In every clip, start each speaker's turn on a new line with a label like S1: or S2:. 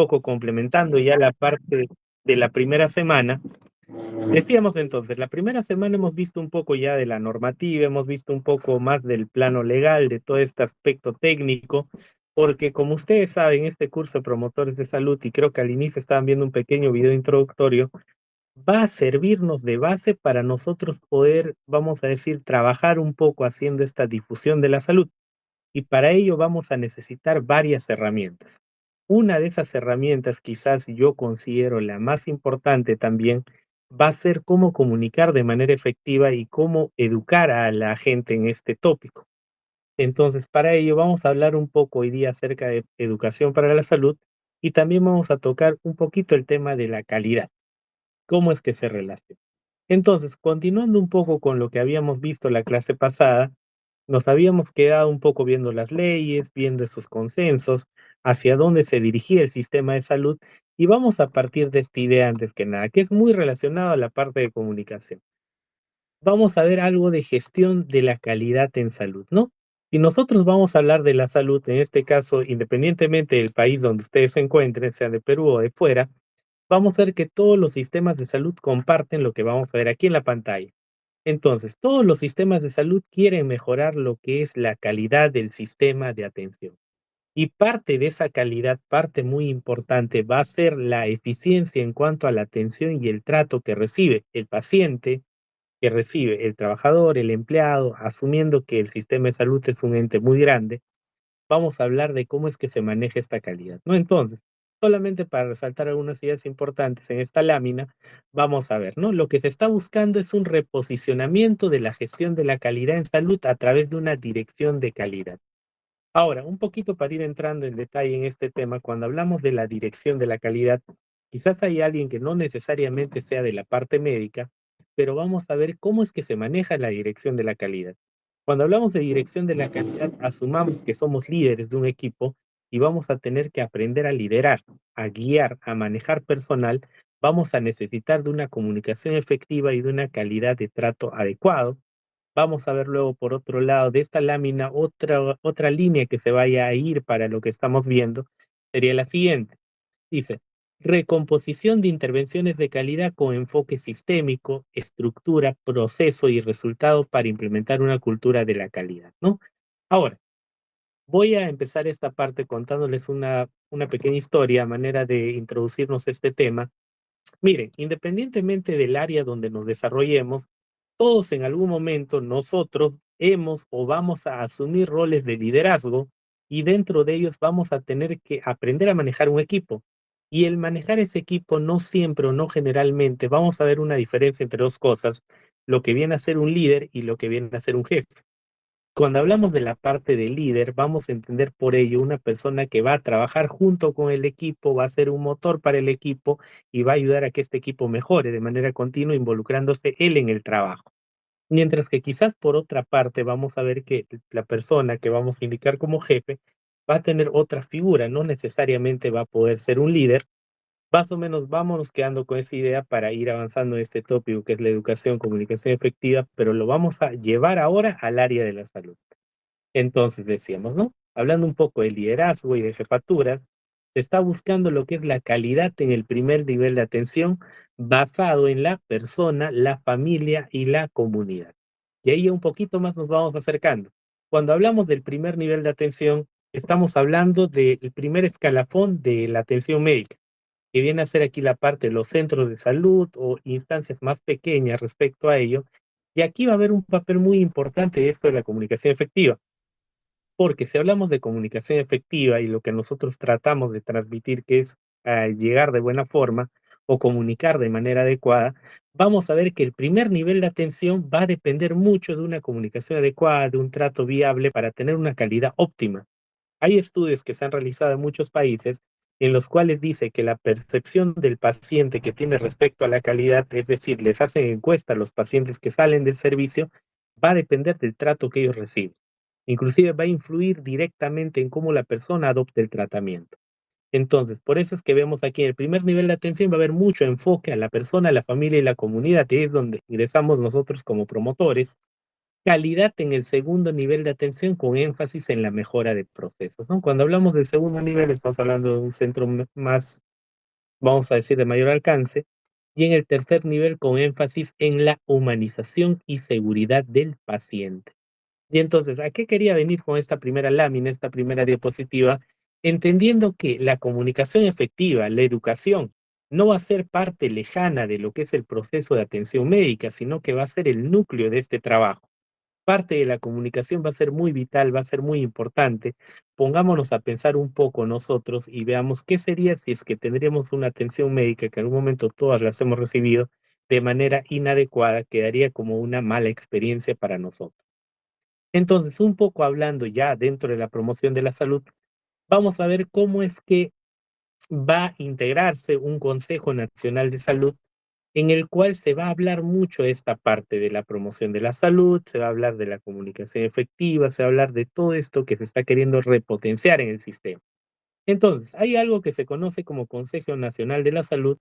S1: poco complementando ya la parte de la primera semana, decíamos entonces, la primera semana hemos visto un poco ya de la normativa, hemos visto un poco más del plano legal, de todo este aspecto técnico, porque como ustedes saben, este curso de promotores de salud, y creo que al inicio estaban viendo un pequeño video introductorio, va a servirnos de base para nosotros poder, vamos a decir, trabajar un poco haciendo esta difusión de la salud. Y para ello vamos a necesitar varias herramientas. Una de esas herramientas, quizás yo considero la más importante también, va a ser cómo comunicar de manera efectiva y cómo educar a la gente en este tópico. Entonces, para ello vamos a hablar un poco hoy día acerca de educación para la salud y también vamos a tocar un poquito el tema de la calidad, cómo es que se relaciona. Entonces, continuando un poco con lo que habíamos visto la clase pasada, nos habíamos quedado un poco viendo las leyes, viendo esos consensos, hacia dónde se dirigía el sistema de salud, y vamos a partir de esta idea antes que nada, que es muy relacionado a la parte de comunicación. Vamos a ver algo de gestión de la calidad en salud, ¿no? Y nosotros vamos a hablar de la salud, en este caso, independientemente del país donde ustedes se encuentren, sea de Perú o de fuera, vamos a ver que todos los sistemas de salud comparten lo que vamos a ver aquí en la pantalla. Entonces, todos los sistemas de salud quieren mejorar lo que es la calidad del sistema de atención. Y parte de esa calidad, parte muy importante, va a ser la eficiencia en cuanto a la atención y el trato que recibe el paciente, que recibe el trabajador, el empleado, asumiendo que el sistema de salud es un ente muy grande. Vamos a hablar de cómo es que se maneja esta calidad, ¿no? Entonces, solamente para resaltar algunas ideas importantes en esta lámina, vamos a ver, ¿no? Lo que se está buscando es un reposicionamiento de la gestión de la calidad en salud a través de una dirección de calidad. Ahora, un poquito para ir entrando en detalle en este tema, cuando hablamos de la dirección de la calidad, quizás hay alguien que no necesariamente sea de la parte médica, pero vamos a ver cómo es que se maneja la dirección de la calidad. Cuando hablamos de dirección de la calidad, asumamos que somos líderes de un equipo y vamos a tener que aprender a liderar, a guiar, a manejar personal. Vamos a necesitar de una comunicación efectiva y de una calidad de trato adecuado. Vamos a ver luego por otro lado de esta lámina otra línea que se vaya a ir para lo que estamos viendo, sería la siguiente. Dice, recomposición de intervenciones de calidad con enfoque sistémico, estructura, proceso y resultado para implementar una cultura de la calidad, ¿no? Ahora, voy a empezar esta parte contándoles una pequeña historia a manera de introducirnos a este tema. Miren, independientemente del área donde nos desarrollemos, todos en algún momento nosotros hemos o vamos a asumir roles de liderazgo y dentro de ellos vamos a tener que aprender a manejar un equipo. Y el manejar ese equipo no siempre o no generalmente vamos a ver una diferencia entre dos cosas, lo que viene a ser un líder y lo que viene a ser un jefe. Cuando hablamos de la parte de líder, vamos a entender por ello una persona que va a trabajar junto con el equipo, va a ser un motor para el equipo y va a ayudar a que este equipo mejore de manera continua, involucrándose él en el trabajo. Mientras que quizás por otra parte vamos a ver que la persona que vamos a indicar como jefe va a tener otra figura, no necesariamente va a poder ser un líder. Más o menos vámonos quedando con esa idea para ir avanzando en este tópico que es la educación, comunicación efectiva, pero lo vamos a llevar ahora al área de la salud. Entonces decíamos, ¿no? Hablando un poco de liderazgo y de jefatura, se está buscando lo que es la calidad en el primer nivel de atención basado en la persona, la familia y la comunidad. Y ahí un poquito más nos vamos acercando. Cuando hablamos del primer nivel de atención, estamos hablando del primer escalafón de la atención médica, que viene a ser aquí la parte de los centros de salud o instancias más pequeñas respecto a ello. Y aquí va a haber un papel muy importante de esto de la comunicación efectiva. Porque si hablamos de comunicación efectiva y lo que nosotros tratamos de transmitir, que es llegar de buena forma o comunicar de manera adecuada, vamos a ver que el primer nivel de atención va a depender mucho de una comunicación adecuada, de un trato viable para tener una calidad óptima. Hay estudios que se han realizado en muchos países en los cuales dice que la percepción del paciente que tiene respecto a la calidad, es decir, les hacen encuesta a los pacientes que salen del servicio, va a depender del trato que ellos reciben. Inclusive va a influir directamente en cómo la persona adopte el tratamiento. Entonces, por eso es que vemos aquí en el primer nivel de atención va a haber mucho enfoque a la persona, a la familia y la comunidad, que es donde ingresamos nosotros como promotores, calidad en el segundo nivel de atención con énfasis en la mejora de procesos, ¿no? Cuando hablamos del segundo nivel, estamos hablando de un centro más, vamos a decir, de mayor alcance, y en el tercer nivel con énfasis en la humanización y seguridad del paciente. Y entonces, ¿a qué quería venir con esta primera lámina, esta primera diapositiva? Entendiendo que la comunicación efectiva, la educación, no va a ser parte lejana de lo que es el proceso de atención médica, sino que va a ser el núcleo de este trabajo. Parte de la comunicación va a ser muy vital, va a ser muy importante. Pongámonos a pensar un poco nosotros y veamos qué sería si es que tendríamos una atención médica que en algún momento todas las hemos recibido de manera inadecuada, quedaría como una mala experiencia para nosotros. Entonces, un poco hablando ya dentro de la promoción de la salud, vamos a ver cómo es que va a integrarse un Consejo Nacional de Salud en el cual se va a hablar mucho de esta parte de la promoción de la salud, se va a hablar de la comunicación efectiva, se va a hablar de todo esto que se está queriendo repotenciar en el sistema. Entonces, hay algo que se conoce como Consejo Nacional de la Salud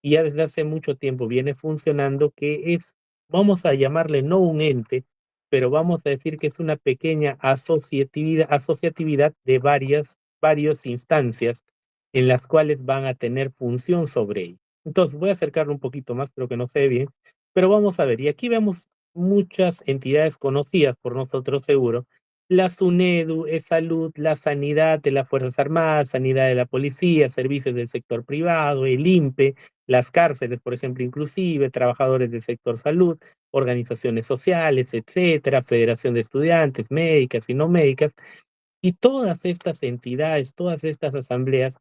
S1: y ya desde hace mucho tiempo viene funcionando, que es, vamos a llamarle no un ente, pero vamos a decir que es una pequeña asociatividad de varias instancias en las cuales van a tener función sobre ello. Entonces, voy a acercarlo un poquito más, creo que no se ve bien, pero vamos a ver, y aquí vemos muchas entidades conocidas por nosotros seguro, la SUNEDU, salud, la sanidad de las Fuerzas Armadas, sanidad de la policía, servicios del sector privado, el INPE, las cárceles, por ejemplo, inclusive, trabajadores del sector salud, organizaciones sociales, etcétera, Federación de Estudiantes, médicas y no médicas, y todas estas entidades, todas estas asambleas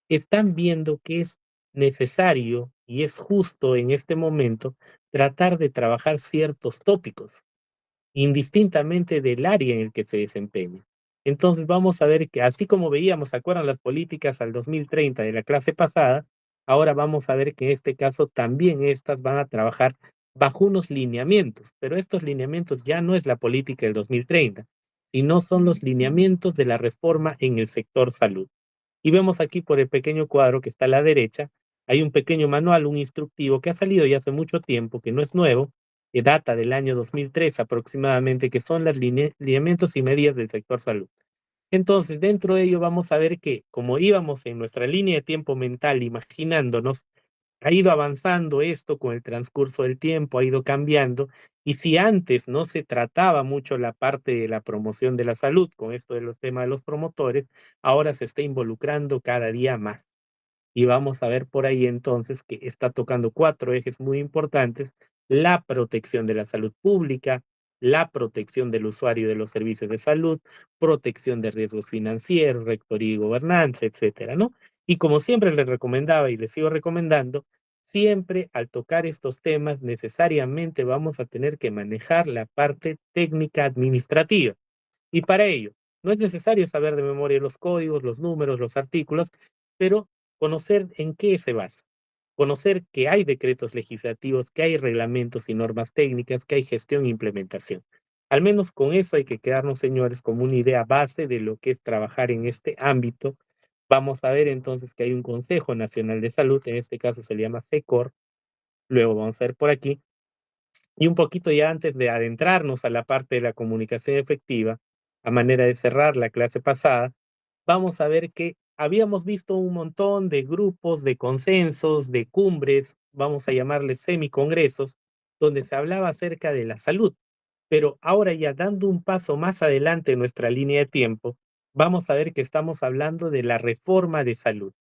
S1: están viendo que es necesario y es justo en este momento tratar de trabajar ciertos tópicos indistintamente del área en el que se desempeña. Entonces vamos a ver que así como veíamos, ¿se acuerdan las políticas al 2030 de la clase pasada? Ahora vamos a ver que en este caso también estas van a trabajar bajo unos lineamientos, pero estos lineamientos ya no es la política del 2030, sino son los lineamientos de la reforma en el sector salud. Y vemos aquí por el pequeño cuadro que está a la derecha, hay un pequeño manual, un instructivo que ha salido ya hace mucho tiempo, que no es nuevo, que data del año 2003 aproximadamente, que son los lineamientos y medidas del sector salud. Entonces, dentro de ello vamos a ver que, como íbamos en nuestra línea de tiempo mental imaginándonos, ha ido avanzando esto con el transcurso del tiempo, ha ido cambiando, y si antes no se trataba mucho la parte de la promoción de la salud con esto de los temas de los promotores, ahora se está involucrando cada día más. Y vamos a ver por ahí entonces que está tocando cuatro ejes muy importantes: la protección de la salud pública, la protección del usuario de los servicios de salud, protección de riesgos financieros, rectoría y gobernanza, etcétera, ¿no? Y como siempre les recomendaba y les sigo recomendando, siempre al tocar estos temas necesariamente vamos a tener que manejar la parte técnica administrativa. Y para ello, no es necesario saber de memoria los códigos, los números, los artículos, pero conocer en qué se basa. Conocer que hay decretos legislativos, que hay reglamentos y normas técnicas, que hay gestión e implementación. Al menos con eso hay que quedarnos, señores, como una idea base de lo que es trabajar en este ámbito. Vamos a ver entonces que hay un Consejo Nacional de Salud, en este caso se le llama SECOR. Luego vamos a ver por aquí y un poquito ya antes de adentrarnos a la parte de la comunicación efectiva, a manera de cerrar la clase pasada, vamos a ver que habíamos visto un montón de grupos, de consensos, de cumbres, vamos a llamarles semicongresos, donde se hablaba acerca de la salud. Pero ahora ya dando un paso más adelante en nuestra línea de tiempo, vamos a ver que estamos hablando de la reforma de salud.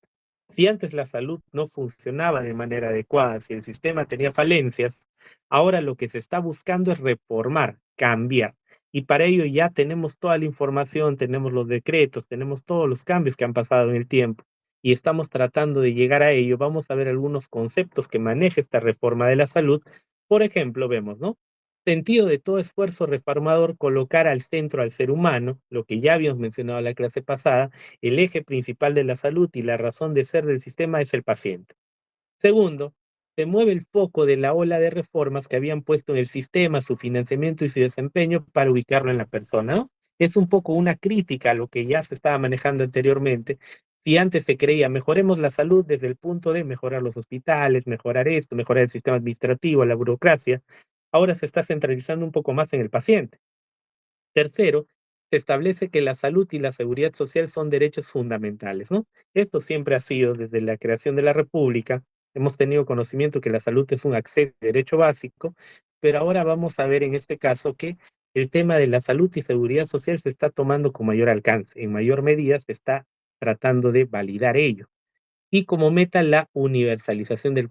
S1: Si antes la salud no funcionaba de manera adecuada, si el sistema tenía falencias, ahora lo que se está buscando es reformar, cambiar. Y para ello ya tenemos toda la información, tenemos los decretos, tenemos todos los cambios que han pasado en el tiempo y estamos tratando de llegar a ello. Vamos a ver algunos conceptos que maneja esta reforma de la salud. Por ejemplo, vemos, ¿no? Sentido de todo esfuerzo reformador, colocar al centro al ser humano, lo que ya habíamos mencionado en la clase pasada. El eje principal de la salud y la razón de ser del sistema es el paciente. Segundo, se mueve el foco de la ola de reformas que habían puesto en el sistema, su financiamiento y su desempeño para ubicarlo en la persona, ¿no? Es un poco una crítica a lo que ya se estaba manejando anteriormente. Si antes se creía, mejoremos la salud desde el punto de mejorar los hospitales, mejorar esto, mejorar el sistema administrativo, la burocracia, ahora se está centralizando un poco más en el paciente. Tercero, se establece que la salud y la seguridad social son derechos fundamentales, ¿no? Esto siempre ha sido desde la creación de la República. Hemos tenido conocimiento que la salud es un acceso, derecho básico, pero ahora vamos a ver en este caso que el tema de la salud y seguridad social se está tomando con mayor alcance. En mayor medida se está tratando de validar ello y como meta la universalización del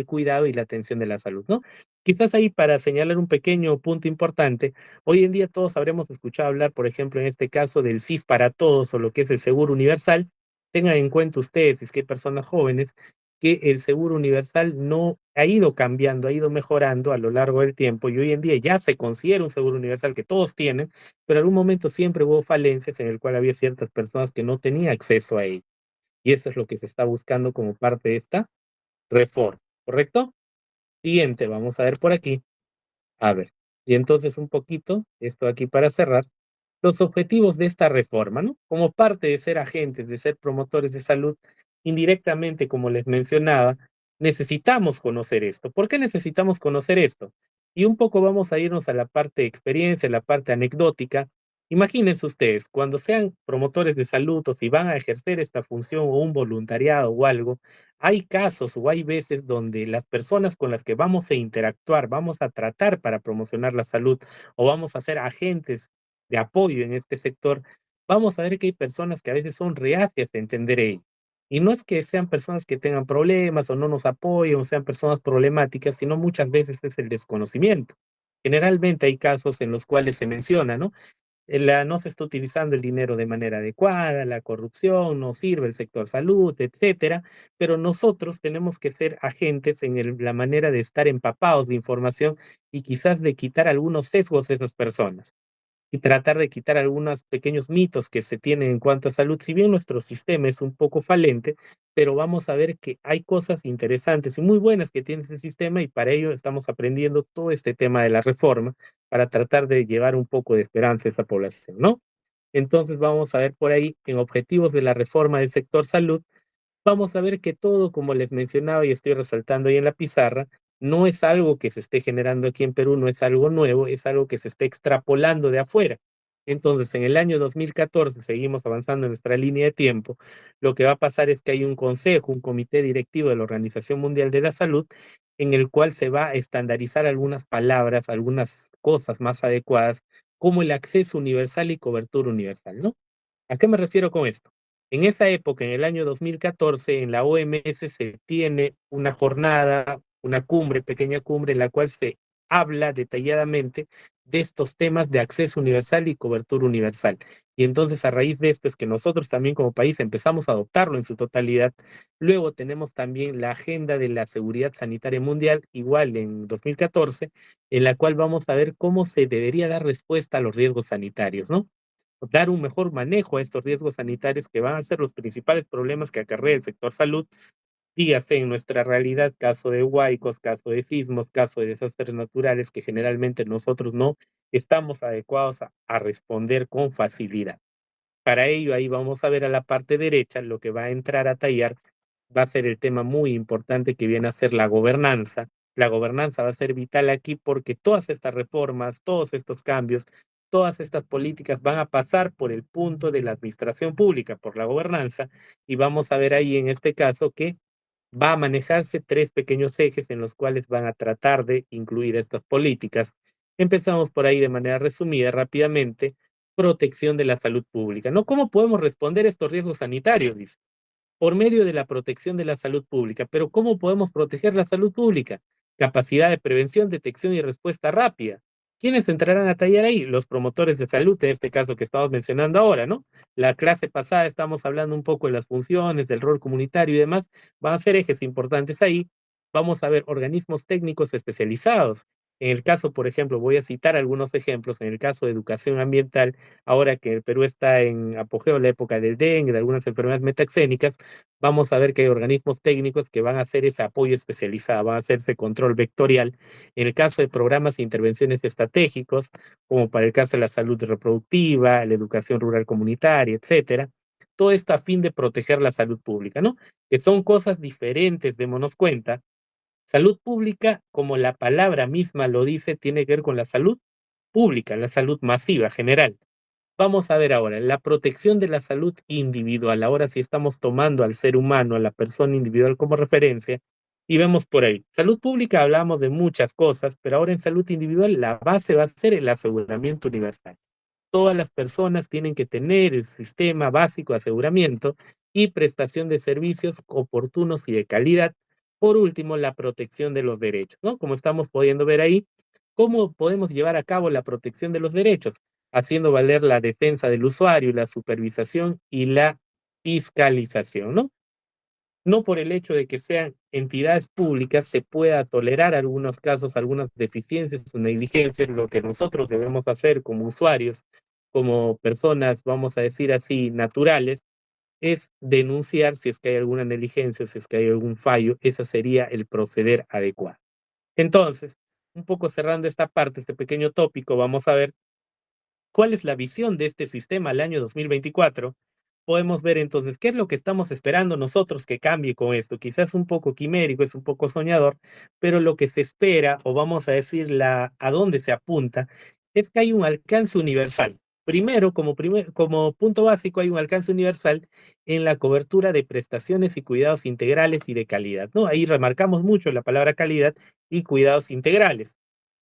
S1: cuidado y la atención de la salud, ¿no? Quizás ahí para señalar un pequeño punto importante, hoy en día todos habremos escuchado hablar, por ejemplo, en este caso del SIS para todos o lo que es el seguro universal. Tengan en cuenta ustedes, si es que hay personas jóvenes, que el seguro universal no ha ido cambiando, ha ido mejorando a lo largo del tiempo y hoy en día ya se considera un seguro universal que todos tienen, pero en algún momento siempre hubo falencias en el cual había ciertas personas que no tenían acceso a ello. Y eso es lo que se está buscando como parte de esta reforma, ¿correcto? Siguiente, vamos a ver por aquí. A ver, y entonces un poquito, esto aquí para cerrar, los objetivos de esta reforma, ¿no? Como parte de ser agentes, de ser promotores de salud, indirectamente, como les mencionaba, necesitamos conocer esto. ¿Por qué necesitamos conocer esto? Y un poco vamos a irnos a la parte de experiencia, la parte anecdótica. Imagínense ustedes, cuando sean promotores de salud o si van a ejercer esta función o un voluntariado o algo, hay casos o hay veces donde las personas con las que vamos a interactuar, vamos a tratar para promocionar la salud o vamos a ser agentes de apoyo en este sector, vamos a ver que hay personas que a veces son reacias a entender ello. Y no es que sean personas que tengan problemas o no nos apoyen o sean personas problemáticas, sino muchas veces es el desconocimiento. Generalmente hay casos en los cuales se menciona, ¿no? No se está utilizando el dinero de manera adecuada, la corrupción, no sirve el sector salud, etcétera, pero nosotros tenemos que ser agentes en la manera de estar empapados de información y quizás de quitar algunos sesgos de esas personas y tratar de quitar algunos pequeños mitos que se tienen en cuanto a salud. Si bien nuestro sistema es un poco falente, pero vamos a ver que hay cosas interesantes y muy buenas que tiene ese sistema y para ello estamos aprendiendo todo este tema de la reforma para tratar de llevar un poco de esperanza a esa población, ¿no? Entonces vamos a ver por ahí en objetivos de la reforma del sector salud vamos a ver que todo, como les mencionaba y estoy resaltando ahí en la pizarra, no es algo que se esté generando aquí en Perú, no es algo nuevo, es algo que se está extrapolando de afuera. Entonces, en el año 2014 seguimos avanzando en nuestra línea de tiempo. Lo que va a pasar es que hay un consejo, un comité directivo de la Organización Mundial de la Salud, en el cual se va a estandarizar algunas palabras, algunas cosas más adecuadas, como el acceso universal y cobertura universal, ¿no? ¿A qué me refiero con esto? En esa época, en el año 2014, en la OMS se tiene una jornada, una cumbre, pequeña cumbre, en la cual se habla detalladamente de estos temas de acceso universal y cobertura universal. Y entonces, a raíz de esto, es que nosotros también como país empezamos a adoptarlo en su totalidad. Luego tenemos también la Agenda de la Seguridad Sanitaria Mundial, igual en 2014, en la cual vamos a ver cómo se debería dar respuesta a los riesgos sanitarios, ¿no? Dar un mejor manejo a estos riesgos sanitarios que van a ser los principales problemas que acarrea el sector salud, dígase en nuestra realidad, caso de huaicos, caso de sismos, caso de desastres naturales que generalmente nosotros no estamos adecuados a responder con facilidad. Para ello, ahí vamos a ver a la parte derecha, lo que va a entrar a tallar va a ser el tema muy importante que viene a ser la gobernanza. La gobernanza va a ser vital aquí porque todas estas reformas, todos estos cambios, todas estas políticas van a pasar por el punto de la administración pública, por la gobernanza, y vamos a ver ahí en este caso que va a manejarse tres pequeños ejes en los cuales van a tratar de incluir estas políticas. Empezamos por ahí de manera resumida, rápidamente, protección de la salud pública, ¿no? ¿Cómo podemos responder a estos riesgos sanitarios? Dice por medio de la protección de la salud pública. Pero ¿cómo podemos proteger la salud pública? Capacidad de prevención, detección y respuesta rápida. ¿Quiénes entrarán a tallar ahí? Los promotores de salud, en este caso que estamos mencionando ahora, ¿no? La clase pasada estamos hablando un poco de las funciones, del rol comunitario y demás. Van a ser ejes importantes ahí. Vamos a ver organismos técnicos especializados. En el caso, por ejemplo, voy a citar algunos ejemplos. En el caso de educación ambiental, ahora que el Perú está en apogeo de la época del dengue, de algunas enfermedades metaxénicas, vamos a ver que hay organismos técnicos que van a hacer ese apoyo especializado, van a hacer ese control vectorial. En el caso de programas e intervenciones estratégicos, como para el caso de la salud reproductiva, la educación rural comunitaria, etcétera. Todo esto a fin de proteger la salud pública, ¿no? Que son cosas diferentes, démonos cuenta, Salud pública, como la palabra misma lo dice, tiene que ver con la salud pública, la salud masiva, general. Vamos a ver ahora, la protección de la salud individual. Ahora si estamos tomando al ser humano, a la persona individual como referencia, y vemos por ahí. Salud pública hablamos de muchas cosas, pero ahora en salud individual la base va a ser el aseguramiento universal. Todas las personas tienen que tener el sistema básico de aseguramiento y prestación de servicios oportunos y de calidad. Por último, la protección de los derechos, ¿no? Como estamos pudiendo ver ahí, ¿cómo podemos llevar a cabo la protección de los derechos? Haciendo valer la defensa del usuario, la supervisación y la fiscalización, ¿no? No por el hecho de que sean entidades públicas se pueda tolerar algunos casos, algunas deficiencias o negligencias. Lo que nosotros debemos hacer como usuarios, como personas, vamos a decir así, naturales, es denunciar si es que hay alguna negligencia, si es que hay algún fallo. Ese sería el proceder adecuado. Entonces, un poco cerrando esta parte, este pequeño tópico, vamos a ver cuál es la visión de este sistema al año 2024. Podemos ver entonces qué es lo que estamos esperando nosotros que cambie con esto. Quizás un poco quimérico, es un poco soñador, pero lo que se espera, o vamos a decir a dónde se apunta, es que hay un alcance universal. Primero, como punto básico, hay un alcance universal en la cobertura de prestaciones y cuidados integrales y de calidad, ¿no? Ahí remarcamos mucho la palabra calidad y cuidados integrales.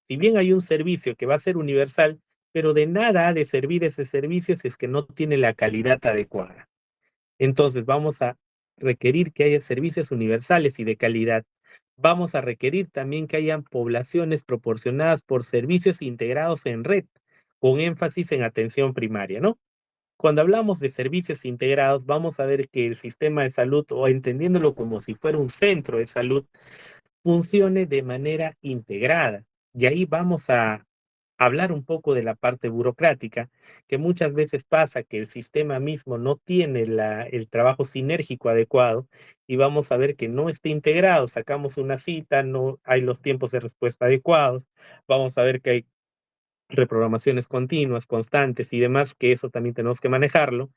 S1: Si bien hay un servicio que va a ser universal, pero de nada ha de servir ese servicio si es que no tiene la calidad adecuada. Entonces vamos a requerir que haya servicios universales y de calidad. Vamos a requerir también que hayan poblaciones proporcionadas por servicios integrados en red, con énfasis en atención primaria, ¿no? Cuando hablamos de servicios integrados, vamos a ver que el sistema de salud, o entendiéndolo como si fuera un centro de salud, funcione de manera integrada. Y ahí vamos a hablar un poco de la parte burocrática, que muchas veces pasa que el sistema mismo no tiene el trabajo sinérgico adecuado y vamos a ver que no está integrado. Sacamos una cita, no hay los tiempos de respuesta adecuados, vamos a ver que hay reprogramaciones continuas, constantes y demás, que eso también tenemos que manejarlo.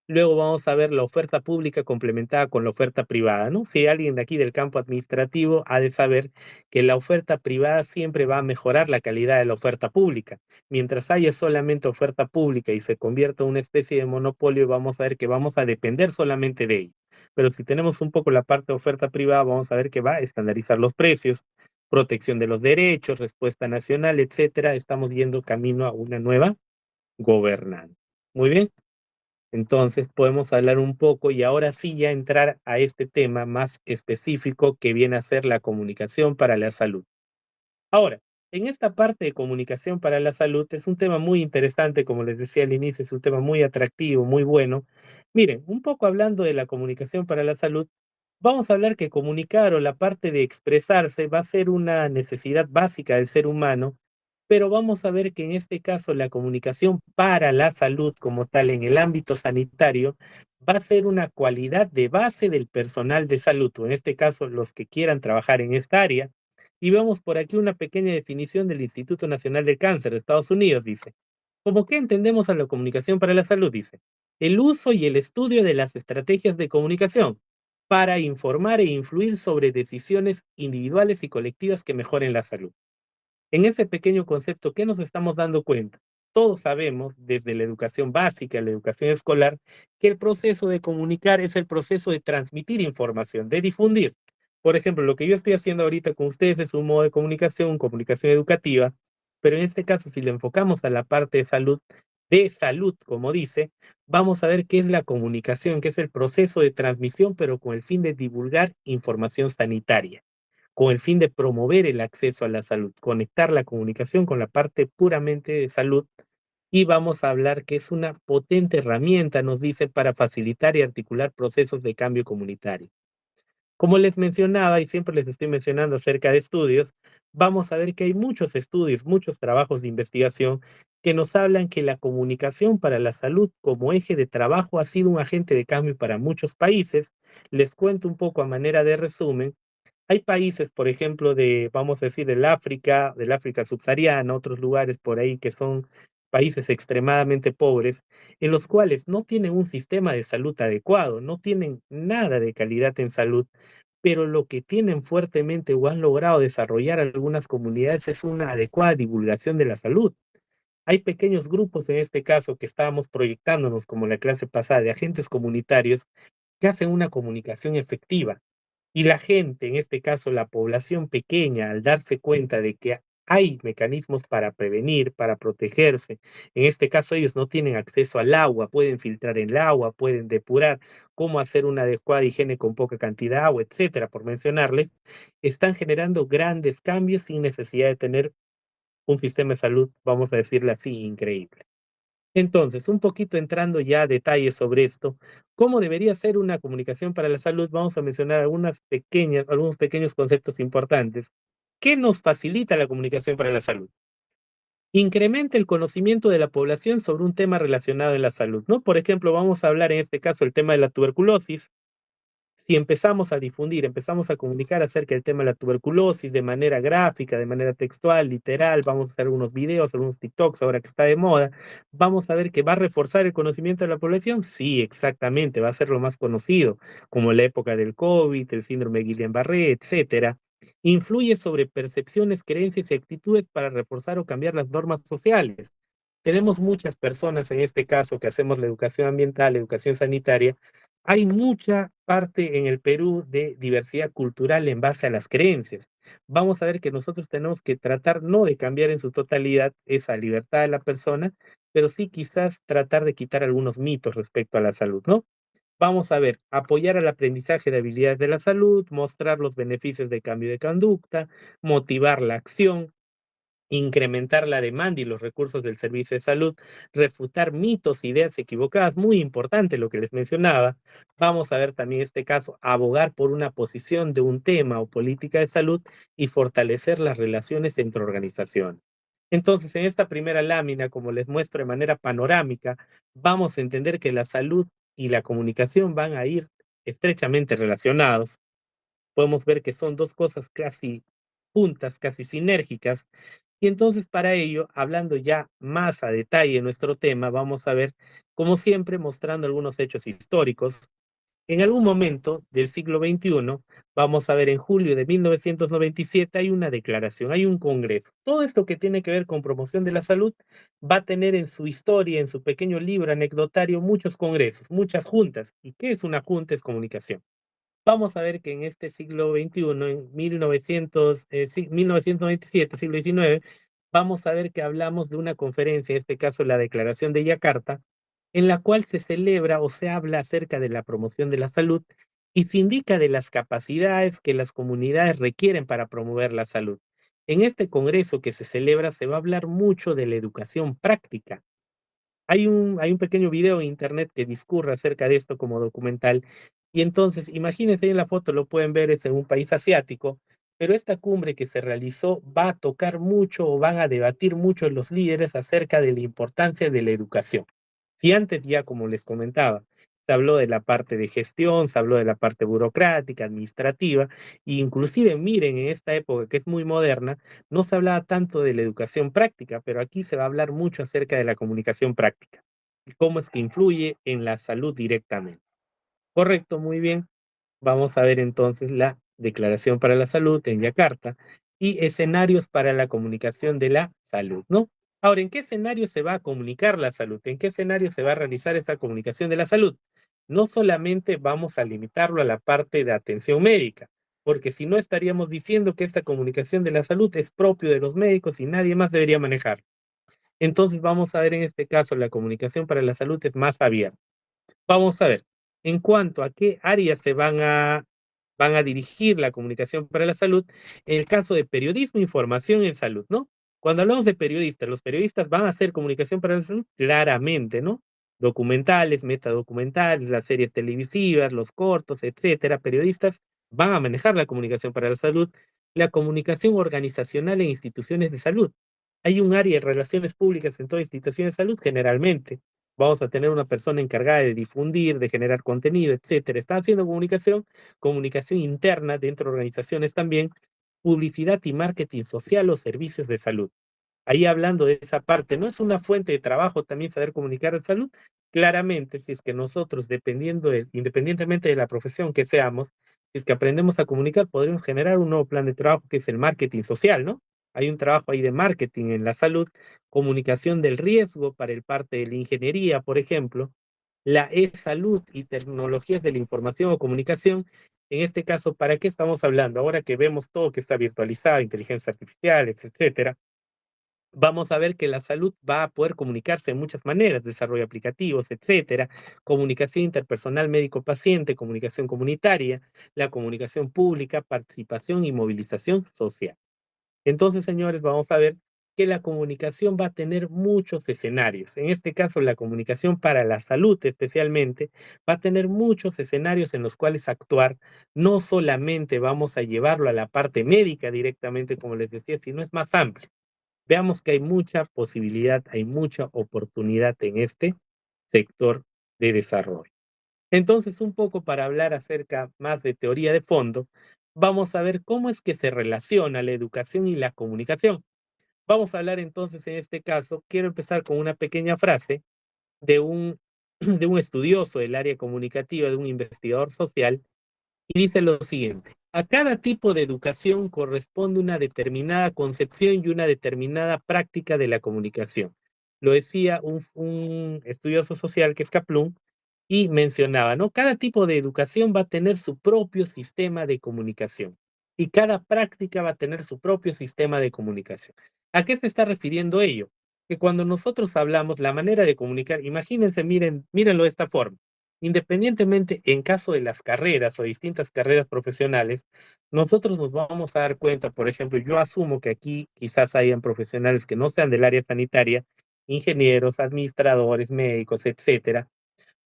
S1: Luego vamos a ver la oferta pública complementada con la oferta privada, ¿no? Si alguien de aquí del campo administrativo ha de saber que la oferta privada siempre va a mejorar la calidad de la oferta pública. Mientras haya solamente oferta pública y se convierta en una especie de monopolio, vamos a ver que vamos a depender solamente de ello. Pero si tenemos un poco la parte de oferta privada, vamos a ver que va a estandarizar los precios, protección de los derechos, respuesta nacional, etcétera. Estamos yendo camino a una nueva gobernanza. Muy bien, entonces podemos hablar un poco y ahora sí ya entrar a este tema más específico que viene a ser la comunicación para la salud. Ahora, en esta parte de comunicación para la salud es un tema muy interesante, como les decía al inicio, es un tema muy atractivo, muy bueno. Miren, un poco hablando de la comunicación para la salud, vamos a hablar que comunicar o la parte de expresarse va a ser una necesidad básica del ser humano, pero vamos a ver que en este caso la comunicación para la salud como tal en el ámbito sanitario va a ser una cualidad de base del personal de salud, o en este caso los que quieran trabajar en esta área. Y vemos por aquí una pequeña definición del Instituto Nacional del Cáncer de Estados Unidos, dice. ¿Cómo que entendemos a la comunicación para la salud? Dice. El uso y el estudio de las estrategias de comunicación para informar e influir sobre decisiones individuales y colectivas que mejoren la salud. En ese pequeño concepto, ¿qué nos estamos dando cuenta? Todos sabemos, desde la educación básica, la educación escolar, que el proceso de comunicar es el proceso de transmitir información, de difundir. Por ejemplo, lo que yo estoy haciendo ahorita con ustedes es un modo de comunicación educativa, pero en este caso, si le enfocamos a la parte de salud, como dice, vamos a ver qué es la comunicación, que es el proceso de transmisión, pero con el fin de divulgar información sanitaria, con el fin de promover el acceso a la salud, conectar la comunicación con la parte puramente de salud. Y vamos a hablar que es una potente herramienta, nos dice, para facilitar y articular procesos de cambio comunitario. Como les mencionaba, y siempre les estoy mencionando acerca de estudios, vamos a ver que hay muchos estudios, muchos trabajos de investigación que nos hablan que la comunicación para la salud como eje de trabajo ha sido un agente de cambio para muchos países. Les cuento un poco a manera de resumen. Hay países, por ejemplo, vamos a decir, del África subsahariana, otros lugares por ahí que son países extremadamente pobres, en los cuales no tienen un sistema de salud adecuado, no tienen nada de calidad en salud, pero lo que tienen fuertemente o han logrado desarrollar algunas comunidades es una adecuada divulgación de la salud. Hay pequeños grupos, en este caso, que estábamos proyectándonos como la clase pasada, de agentes comunitarios que hacen una comunicación efectiva. Y la gente, en este caso la población pequeña, al darse cuenta de que hay mecanismos para prevenir, para protegerse, en este caso ellos no tienen acceso al agua, pueden filtrar el agua, pueden depurar, cómo hacer una adecuada higiene con poca cantidad de agua, etcétera, por mencionarles, están generando grandes cambios sin necesidad de tener un sistema de salud, vamos a decirle así, increíble. Entonces, un poquito entrando ya a detalles sobre esto, ¿cómo debería ser una comunicación para la salud? Vamos a mencionar algunos pequeños conceptos importantes. ¿Qué nos facilita la comunicación para la salud? Incrementa el conocimiento de la población sobre un tema relacionado en la salud, ¿no? Por ejemplo, vamos a hablar en este caso el tema de la tuberculosis. Si empezamos a difundir, empezamos a comunicar acerca del tema de la tuberculosis de manera gráfica, de manera textual, literal, vamos a hacer algunos videos, algunos TikToks ahora que está de moda, vamos a ver que va a reforzar el conocimiento de la población. Sí, exactamente, va a ser lo más conocido, como la época del COVID, el síndrome de Guillain-Barré, etcétera. Influye sobre percepciones, creencias y actitudes para reforzar o cambiar las normas sociales. Tenemos muchas personas en este caso que hacemos la educación ambiental, la educación sanitaria. Hay mucha parte en el Perú de diversidad cultural en base a las creencias. Vamos a ver que nosotros tenemos que tratar no de cambiar en su totalidad esa libertad de la persona, pero sí quizás tratar de quitar algunos mitos respecto a la salud, ¿no? Vamos a ver, apoyar al aprendizaje de habilidades de la salud, mostrar los beneficios de cambio de conducta, motivar la acción, incrementar la demanda y los recursos del servicio de salud, refutar mitos, ideas equivocadas, muy importante lo que les mencionaba. Vamos a ver también este caso, abogar por una posición de un tema o política de salud y fortalecer las relaciones entre organizaciones. Entonces, en esta primera lámina, como les muestro de manera panorámica, vamos a entender que la salud y la comunicación van a ir estrechamente relacionados. Podemos ver que son dos cosas casi juntas, casi sinérgicas, y entonces para ello, hablando ya más a detalle de nuestro tema, vamos a ver, como siempre, mostrando algunos hechos históricos. En algún momento del siglo XXI, vamos a ver en julio de 1997, hay una declaración, hay un congreso. Todo esto que tiene que ver con promoción de la salud va a tener en su historia, en su pequeño libro anecdotario, muchos congresos, muchas juntas. ¿Y qué es una junta? Es comunicación. Vamos a ver que en este siglo XXI, en 1997, siglo XIX, vamos a ver que hablamos de una conferencia, en este caso la Declaración de Yakarta, en la cual se celebra o se habla acerca de la promoción de la salud y se indica de las capacidades que las comunidades requieren para promover la salud. En este congreso que se celebra se va a hablar mucho de la educación práctica. Hay un pequeño video en internet que discurre acerca de esto como documental. Y entonces, imagínense ahí en la foto, lo pueden ver, es en un país asiático, pero esta cumbre que se realizó va a tocar mucho o van a debatir mucho los líderes acerca de la importancia de la educación. Si antes ya, como les comentaba, se habló de la parte de gestión, se habló de la parte burocrática, administrativa, e inclusive miren, en esta época que es muy moderna, no se hablaba tanto de la educación práctica, pero aquí se va a hablar mucho acerca de la comunicación práctica y cómo es que influye en la salud directamente. Correcto, muy bien. Vamos a ver entonces la Declaración para la Salud en Yakarta y escenarios para la comunicación de la salud, ¿no? Ahora, ¿en qué escenario se va a comunicar la salud? ¿En qué escenario se va a realizar esta comunicación de la salud? No solamente vamos a limitarlo a la parte de atención médica, porque si no estaríamos diciendo que esta comunicación de la salud es propio de los médicos y nadie más debería manejar. Entonces vamos a ver en este caso la comunicación para la salud es más abierta. Vamos a ver, en cuanto a qué áreas van a dirigir la comunicación para la salud, en el caso de periodismo, información en salud, ¿no? Cuando hablamos de periodistas, ¿los periodistas van a hacer comunicación para la salud? Claramente, ¿no? Documentales, metadocumentales, las series televisivas, los cortos, etcétera. Periodistas van a manejar la comunicación para la salud, la comunicación organizacional en instituciones de salud. Hay un área de relaciones públicas en toda institución de salud, generalmente vamos a tener una persona encargada de difundir, de generar contenido, etcétera. Está haciendo comunicación, comunicación interna dentro de organizaciones también, publicidad y marketing social o servicios de salud. Ahí hablando de esa parte, ¿no es una fuente de trabajo también saber comunicar de salud? Claramente, si es que nosotros, independientemente de la profesión que seamos, Si es que aprendemos a comunicar, podremos generar un nuevo plan de trabajo que es el marketing social, ¿no? Hay un trabajo ahí de marketing en la salud, comunicación del riesgo para el parte de la ingeniería, por ejemplo, la e-salud y tecnologías de la información o comunicación. En este caso, ¿para qué estamos hablando? Ahora que vemos todo que está virtualizado, inteligencia artificial, etcétera, vamos a ver que la salud va a poder comunicarse de muchas maneras, desarrollo de aplicativos, etcétera, comunicación interpersonal médico-paciente, comunicación comunitaria, la comunicación pública, participación y movilización social. Entonces, señores, vamos a ver que la comunicación va a tener muchos escenarios. En este caso, la comunicación para la salud especialmente va a tener muchos escenarios en los cuales actuar. No solamente vamos a llevarlo a la parte médica directamente, como les decía, sino es más amplio. Veamos que hay mucha posibilidad, hay mucha oportunidad en este sector de desarrollo. Entonces, un poco para hablar acerca más de teoría de fondo, vamos a ver cómo es que se relaciona la educación y la comunicación. Vamos a hablar entonces en este caso, quiero empezar con una pequeña frase de un, de un estudioso del área comunicativa, de un investigador social, y dice lo siguiente: a cada tipo de educación corresponde una determinada concepción y una determinada práctica de la comunicación. Lo decía un estudioso social que es Kaplun y mencionaba, ¿no? Cada tipo de educación va a tener su propio sistema de comunicación y cada práctica va a tener su propio sistema de comunicación. ¿A qué se está refiriendo ello? Que cuando nosotros hablamos, la manera de comunicar, imagínense, mírenlo de esta forma. Independientemente, en caso de las carreras o distintas carreras profesionales, nosotros nos vamos a dar cuenta, por ejemplo, yo asumo que aquí quizás hayan profesionales que no sean del área sanitaria, ingenieros, administradores, médicos, etcétera.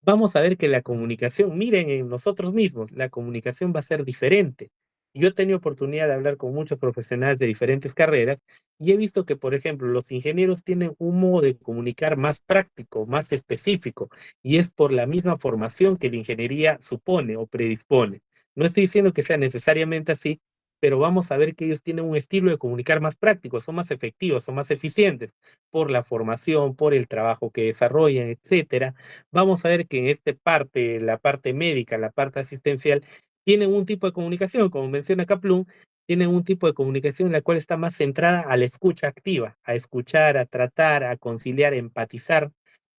S1: Vamos a ver que la comunicación, miren en nosotros mismos, la comunicación va a ser diferente. Yo he tenido oportunidad de hablar con muchos profesionales de diferentes carreras y he visto que, por ejemplo, los ingenieros tienen un modo de comunicar más práctico, más específico, y es por la misma formación que la ingeniería supone o predispone. No estoy diciendo que sea necesariamente así, pero vamos a ver que ellos tienen un estilo de comunicar más práctico, son más efectivos, son más eficientes por la formación, por el trabajo que desarrollan, etcétera. Vamos a ver que en esta parte, la parte médica, la parte asistencial, tienen un tipo de comunicación, como menciona Kaplun, tienen un tipo de comunicación en la cual está más centrada a la escucha activa, a escuchar, a tratar, a conciliar, a empatizar.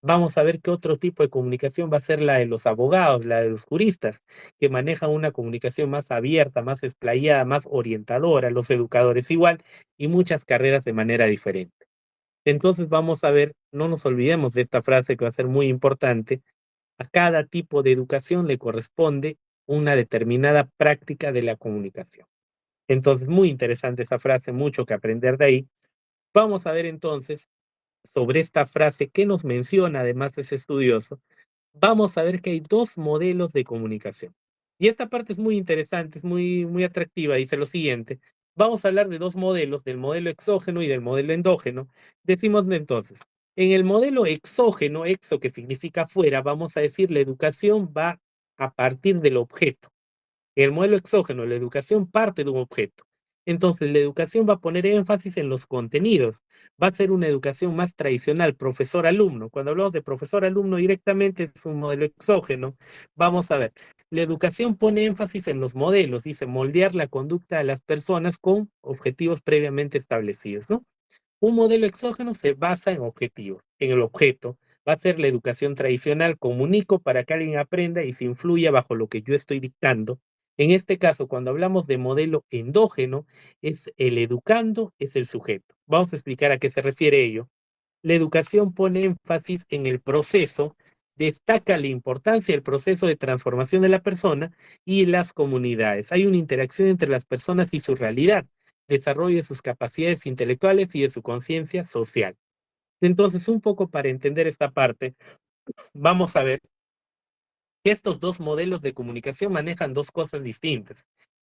S1: Vamos a ver qué otro tipo de comunicación va a ser la de los abogados, la de los juristas, que manejan una comunicación más abierta, más explayada, más orientadora, los educadores igual, y muchas carreras de manera diferente. Entonces vamos a ver, no nos olvidemos de esta frase que va a ser muy importante: a cada tipo de educación le corresponde una determinada práctica de la comunicación. Entonces, muy interesante esa frase, mucho que aprender de ahí. Vamos a ver entonces sobre esta frase que nos menciona además ese estudioso. Vamos a ver que hay dos modelos de comunicación. Y esta parte es muy interesante, es muy atractiva. Dice lo siguiente: vamos a hablar de dos modelos, del modelo exógeno y del modelo endógeno. Decimos entonces, en el modelo exógeno, exo que significa fuera, vamos a decir la educación va a partir del objeto. En el modelo exógeno, la educación parte de un objeto. Entonces, la educación va a poner énfasis en los contenidos. Va a ser una educación más tradicional, profesor-alumno. Cuando hablamos de profesor-alumno directamente es un modelo exógeno. Vamos a ver, la educación pone énfasis en los modelos, dice moldear la conducta de las personas con objetivos previamente establecidos, ¿no? Un modelo exógeno se basa en objetivos, en el objeto. Va a ser la educación tradicional, comunico para que alguien aprenda y se influya bajo lo que yo estoy dictando. En este caso, cuando hablamos de modelo endógeno, es el educando, es el sujeto. Vamos a explicar a qué se refiere ello. La educación pone énfasis en el proceso, destaca la importancia del proceso de transformación de la persona y las comunidades. Hay una interacción entre las personas y su realidad, desarrollo de sus capacidades intelectuales y de su conciencia social. Entonces, un poco para entender esta parte, vamos a ver que estos dos modelos de comunicación manejan dos cosas distintas.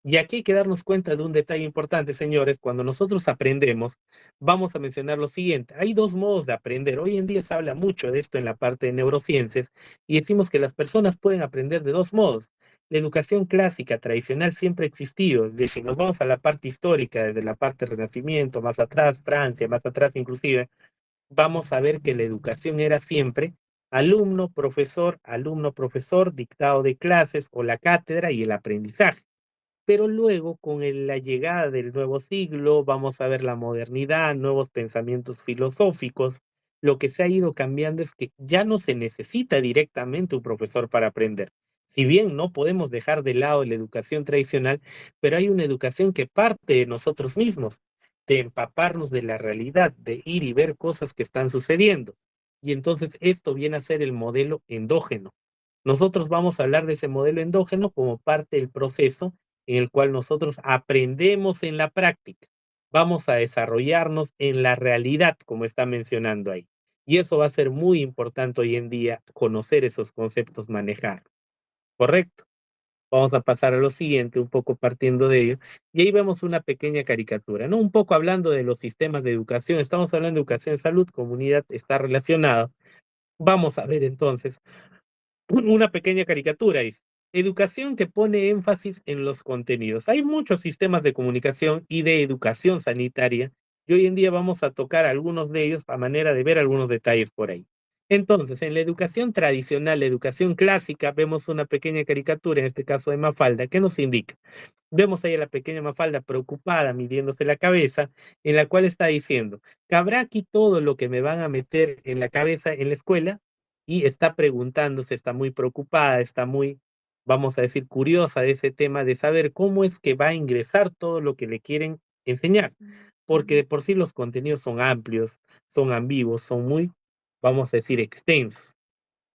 S1: Y aquí hay que darnos cuenta de un detalle importante, señores. Cuando nosotros aprendemos, vamos a mencionar lo siguiente: hay dos modos de aprender. Hoy en día se habla mucho de esto en la parte de neurociencias y decimos que las personas pueden aprender de dos modos. La educación clásica, tradicional, siempre ha existido. Si nos vamos a la parte histórica, desde la parte del Renacimiento, más atrás, Francia, más atrás inclusive, vamos a ver que la educación era siempre alumno, profesor, dictado de clases o la cátedra y el aprendizaje. pero luego con la llegada del nuevo siglo vamos a ver la modernidad, nuevos pensamientos filosóficos. Lo que se ha ido cambiando es que ya no se necesita directamente un profesor para aprender. Si bien no podemos dejar de lado la educación tradicional, pero hay una educación que parte de nosotros mismos, de empaparnos de la realidad, de ir y ver cosas que están sucediendo. Y entonces esto viene a ser el modelo endógeno. Nosotros vamos a hablar de ese modelo endógeno como parte del proceso en el cual nosotros aprendemos en la práctica. Vamos a desarrollarnos en la realidad, como está mencionando ahí. Y eso va a ser muy importante hoy en día, conocer esos conceptos, manejar. ¿Correcto? Vamos a pasar a lo siguiente, un poco partiendo de ello. Y ahí vemos una pequeña caricatura, ¿no? Un poco hablando de los sistemas de educación. Estamos hablando de educación y salud, comunidad está relacionado. Vamos a ver entonces una pequeña caricatura, dice. Educación que pone énfasis en los contenidos. Hay muchos sistemas de comunicación y de educación sanitaria y hoy en día vamos a tocar algunos de ellos a manera de ver algunos detalles por ahí. Entonces, en la educación tradicional, la educación clásica, vemos una pequeña caricatura, en este caso de Mafalda, que nos indica. Vemos ahí a la pequeña Mafalda preocupada, midiéndose la cabeza, en la cual está diciendo, ¿cabrá aquí todo lo que me van a meter en la cabeza en la escuela? Y está preguntándose, está muy preocupada, está muy, vamos a decir, curiosa de ese tema de saber cómo es que va a ingresar todo lo que le quieren enseñar, porque de por sí los contenidos son amplios, son ambiguos, son muy, vamos a decir, extensos.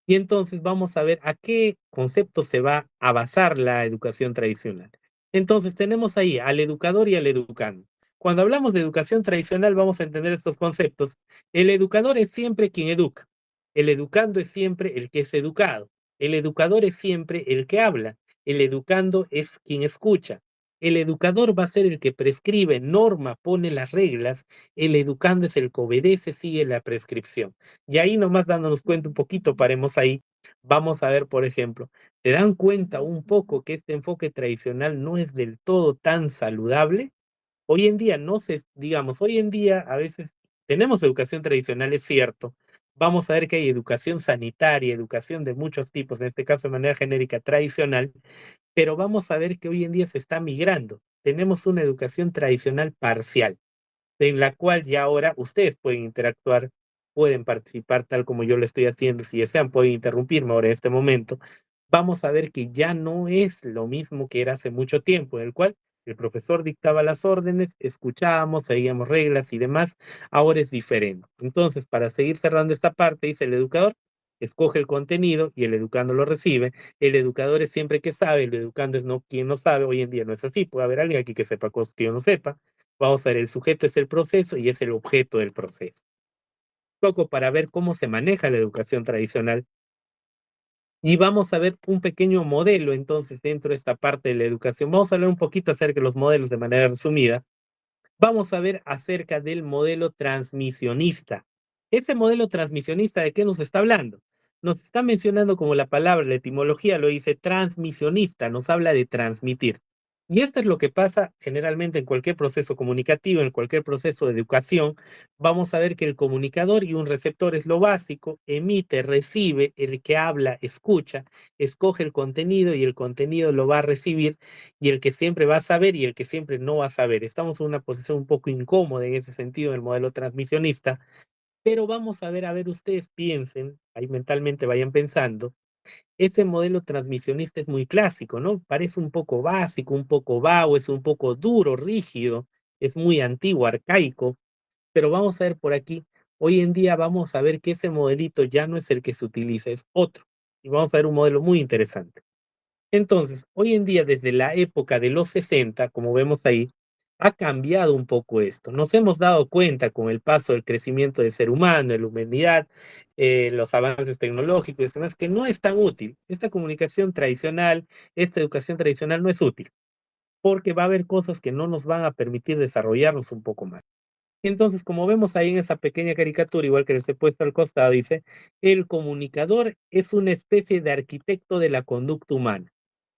S1: Y entonces vamos a ver a qué concepto se va a basar la educación tradicional. Entonces tenemos ahí al educador y al educando. Cuando hablamos de educación tradicional vamos a entender estos conceptos. El educador es siempre quien educa. El educando es siempre el que es educado. El educador es siempre el que habla. El educando es quien escucha. El educador va a ser el que prescribe, norma, pone las reglas. El educando es el que obedece, sigue la prescripción. Y ahí nomás dándonos cuenta un poquito, paremos ahí, vamos a ver, por ejemplo, ¿te dan cuenta un poco que este enfoque tradicional no es del todo tan saludable? Hoy en día no se, digamos, hoy en día a veces tenemos educación tradicional, es cierto. Vamos a ver que hay educación sanitaria, educación de muchos tipos, en este caso de manera genérica tradicional, pero vamos a ver que hoy en día se está migrando. Tenemos una educación tradicional parcial en la cual ya ahora ustedes pueden interactuar, pueden participar tal como yo lo estoy haciendo, si desean pueden interrumpirme ahora en este momento, vamos a ver que ya no es lo mismo que era hace mucho tiempo, en el cual el profesor dictaba las órdenes, escuchábamos, seguíamos reglas y demás, ahora es diferente. Entonces, para seguir cerrando esta parte, dice el educador, escoge el contenido y el educando lo recibe. El educador es siempre que sabe, el educando es no quien no sabe. Hoy en día no es así, puede haber alguien aquí que sepa cosas que yo no sepa. Vamos a ver, el sujeto es el proceso y es el objeto del proceso. Poco para ver cómo se maneja la educación tradicional y vamos a ver un pequeño modelo entonces dentro de esta parte de la educación. Vamos a hablar un poquito acerca de los modelos de manera resumida. Vamos a ver acerca del modelo transmisionista. Ese modelo transmisionista, ¿de qué nos está hablando? Nos está mencionando como la palabra, la etimología lo dice transmisionista, nos habla de transmitir. Y esto es lo que pasa generalmente en cualquier proceso comunicativo, en cualquier proceso de educación. Vamos a ver que el comunicador y un receptor es lo básico, emite, recibe, el que habla, escucha, escoge el contenido y el contenido lo va a recibir y el que siempre va a saber y el que siempre no va a saber. Estamos en una posición un poco incómoda en ese sentido en el modelo transmisionista, pero vamos a ver ustedes piensen, ahí mentalmente vayan pensando, ese modelo transmisionista es muy clásico, ¿no? Parece un poco básico, un poco vago, es un poco duro, rígido, es muy antiguo, arcaico, pero vamos a ver por aquí, hoy en día vamos a ver que ese modelito ya no es el que se utiliza, es otro. Y vamos a ver un modelo muy interesante. Entonces, hoy en día, desde la época de los 60, como vemos ahí, ha cambiado un poco esto. Nos hemos dado cuenta con el paso del crecimiento del ser humano, de la humanidad, los avances tecnológicos y demás, que no es tan útil. Esta comunicación tradicional, esta educación tradicional no es útil, porque va a haber cosas que no nos van a permitir desarrollarnos un poco más. Entonces, como vemos ahí en esa pequeña caricatura, igual que les he puesto al costado, dice, el comunicador es una especie de arquitecto de la conducta humana.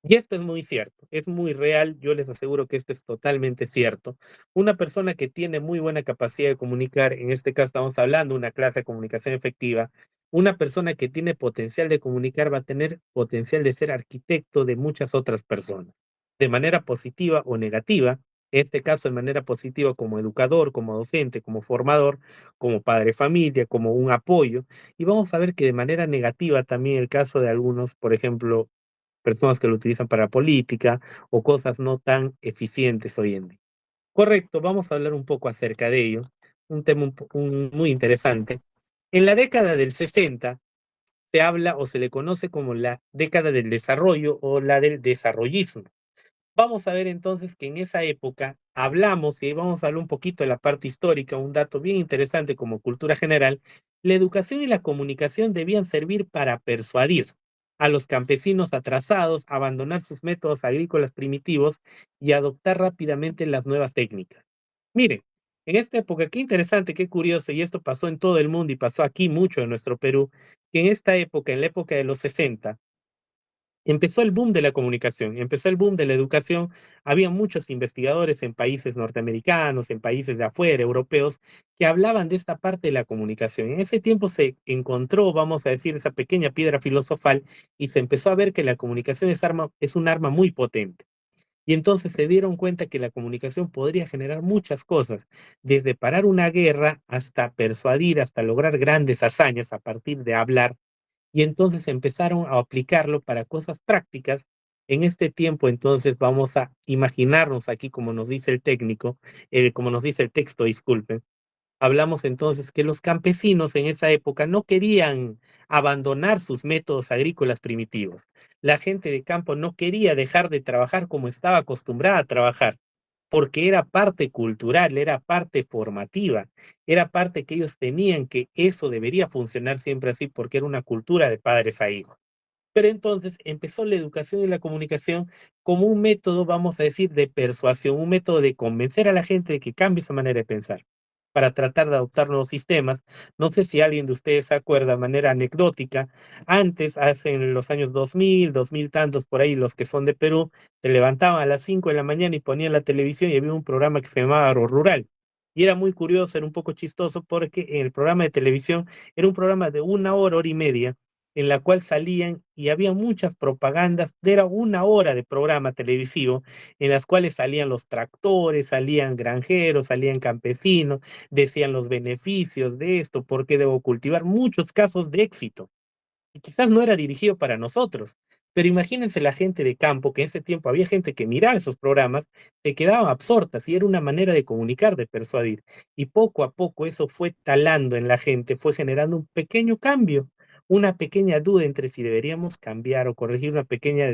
S1: Y esto es muy cierto, es muy real, yo les aseguro que esto es totalmente cierto. Una persona que tiene muy buena capacidad de comunicar, en este caso estamos hablando de una clase de comunicación efectiva, una persona que tiene potencial de comunicar va a tener potencial de ser arquitecto de muchas otras personas. de manera positiva o negativa, en este caso de manera positiva como educador, como docente, como formador, como padre de familia, como un apoyo, y vamos a ver que de manera negativa también el caso de algunos, por ejemplo, personas que lo utilizan para política o cosas no tan eficientes hoy en día. Correcto, vamos a hablar un poco acerca de ello, un tema muy interesante. En la década del 60 se habla o se le conoce como la década del desarrollo o la del desarrollismo. Vamos a ver entonces que en esa época hablamos, y vamos a hablar un poquito de la parte histórica, un dato bien interesante como cultura general, la educación y la comunicación debían servir para persuadir a los campesinos atrasados a abandonar sus métodos agrícolas primitivos y adoptar rápidamente las nuevas técnicas. Miren, en esta época, qué interesante, qué curioso, y esto pasó en todo el mundo y pasó aquí mucho en nuestro Perú, que en esta época, en la época de los 60, empezó el boom de la comunicación, empezó el boom de la educación. Había muchos investigadores en países norteamericanos, en países de afuera, europeos, que hablaban de esta parte de la comunicación. En ese tiempo se encontró, vamos a decir, esa pequeña piedra filosofal y se empezó a ver que la comunicación es un arma muy potente. Y entonces se dieron cuenta que la comunicación podría generar muchas cosas, desde parar una guerra hasta persuadir, hasta lograr grandes hazañas a partir de hablar, y entonces empezaron a aplicarlo para cosas prácticas. En este tiempo, entonces, vamos a imaginarnos aquí, como nos dice el técnico, como nos dice el texto, disculpen, hablamos entonces que los campesinos en esa época no querían abandonar sus métodos agrícolas primitivos. La gente de campo no quería dejar de trabajar como estaba acostumbrada a trabajar, porque era parte cultural, era parte formativa, era parte que ellos tenían que eso debería funcionar siempre así, porque era una cultura de padres a hijos. Pero entonces empezó la educación y la comunicación como un método, vamos a decir, de persuasión, un método de convencer a la gente de que cambie esa manera de pensar, para tratar de adoptar nuevos sistemas. No sé si alguien de ustedes se acuerda de manera anecdótica, antes, hace en los años 2000 tantos por ahí, los que son de Perú, se levantaban a las 5 de la mañana y ponían la televisión y había un programa que se llamaba Aro Rural. Y era muy curioso, era un poco chistoso porque en el programa de televisión era un programa de una hora y media, en la cual salían y había muchas propagandas, era una hora de programa televisivo en las cuales salían los tractores, salían granjeros, salían campesinos, decían los beneficios de esto, por qué debo cultivar, muchos casos de éxito. Y quizás no era dirigido para nosotros, pero imagínense la gente de campo, que en ese tiempo había gente que miraba esos programas, se quedaban absortas y era una manera de comunicar, de persuadir. Y poco a poco eso fue talando en la gente, fue generando un pequeño cambio, una pequeña duda entre si deberíamos cambiar o corregir una pequeña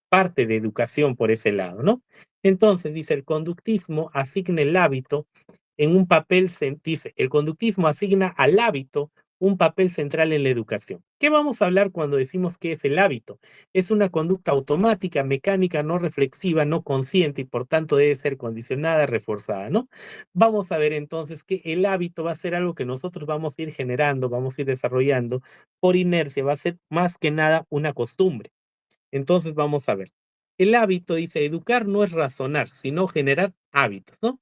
S1: parte de educación por ese lado, ¿no? Entonces, dice, el conductismo asigna el hábito en un papel, dice, el conductismo asigna al hábito un papel central en la educación. ¿Qué vamos a hablar cuando decimos que es el hábito? Es una conducta automática, mecánica, no reflexiva, no consciente y por tanto debe ser condicionada, reforzada, ¿no? Vamos a ver entonces que el hábito va a ser algo que nosotros vamos a ir generando, vamos a ir desarrollando por inercia, va a ser más que nada una costumbre. Entonces vamos a ver. El hábito, dice, educar no es razonar, sino generar hábitos, ¿no?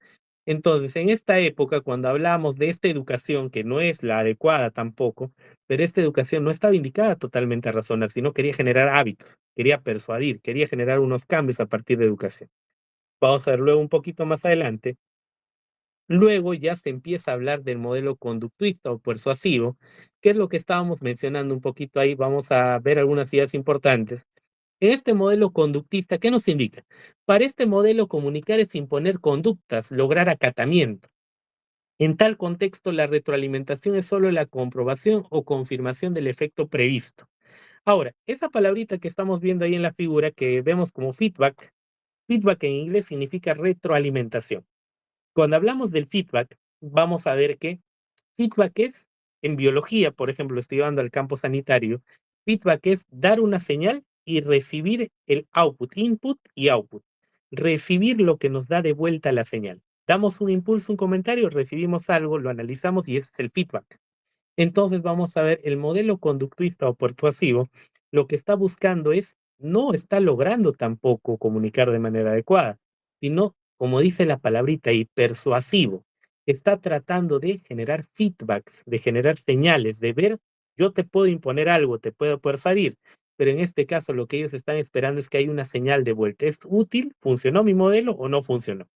S1: Entonces, en esta época, cuando hablamos de esta educación, que no es la adecuada tampoco, pero esta educación no estaba indicada totalmente a razonar, sino quería generar hábitos, quería persuadir, quería generar unos cambios a partir de educación. Vamos a ver luego un poquito más adelante. Luego ya se empieza a hablar del modelo conductista o persuasivo, que es lo que estábamos mencionando un poquito ahí. Vamos a ver algunas ideas importantes. En este modelo conductista, ¿qué nos indica? Para este modelo, comunicar es imponer conductas, lograr acatamiento. En tal contexto, la retroalimentación es solo la comprobación o confirmación del efecto previsto. Ahora, esa palabrita que estamos viendo ahí en la figura, que vemos como feedback, feedback en inglés significa retroalimentación. Cuando hablamos del feedback, vamos a ver que feedback es, en biología, por ejemplo, estoy llevando al campo sanitario, feedback es dar una señal y recibir el output, input y output. Recibir lo que nos da de vuelta la señal. Damos un impulso, un comentario, recibimos algo, lo analizamos y ese es el feedback. Entonces vamos a ver el modelo conductista o persuasivo, lo que está buscando es, no está logrando tampoco comunicar de manera adecuada, sino, como dice la palabrita ahí, persuasivo. Está tratando de generar feedbacks, de generar señales, de ver, yo te puedo imponer algo, te puedo persuadir, pero en este caso lo que ellos están esperando es que haya una señal de vuelta. ¿Es útil? ¿Funcionó mi modelo o no funcionó?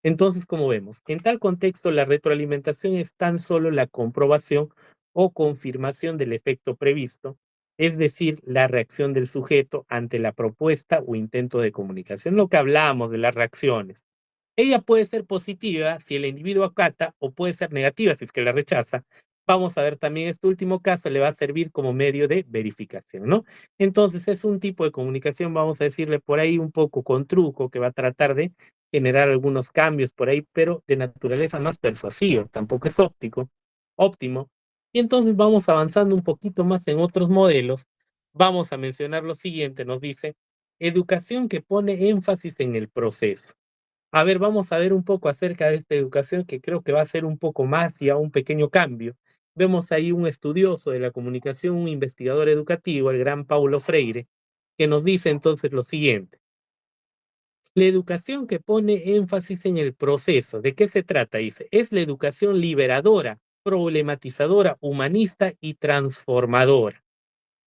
S1: Entonces, como vemos, en tal contexto, la retroalimentación es tan solo la comprobación o confirmación del efecto previsto, es decir, la reacción del sujeto ante la propuesta o intento de comunicación, lo que hablamos de las reacciones. Ella puede ser positiva si el individuo acata o puede ser negativa si es que la rechaza. Vamos a ver también este último caso, le va a servir como medio de verificación, ¿no? Entonces es un tipo de comunicación, vamos a decirle por ahí un poco con truco, que va a tratar de generar algunos cambios por ahí, pero de naturaleza más persuasiva, tampoco es óptimo. Y entonces vamos avanzando un poquito más en otros modelos. Vamos a mencionar lo siguiente, nos dice, educación que pone énfasis en el proceso. A ver, vamos a ver un poco acerca de esta educación que creo que va a ser un poco más y a un pequeño cambio. Vemos ahí un estudioso de la comunicación, un investigador educativo, el gran Paulo Freire, que nos dice entonces lo siguiente. La educación que pone énfasis en el proceso, ¿de qué se trata? Dice, es la educación liberadora, problematizadora, humanista y transformadora.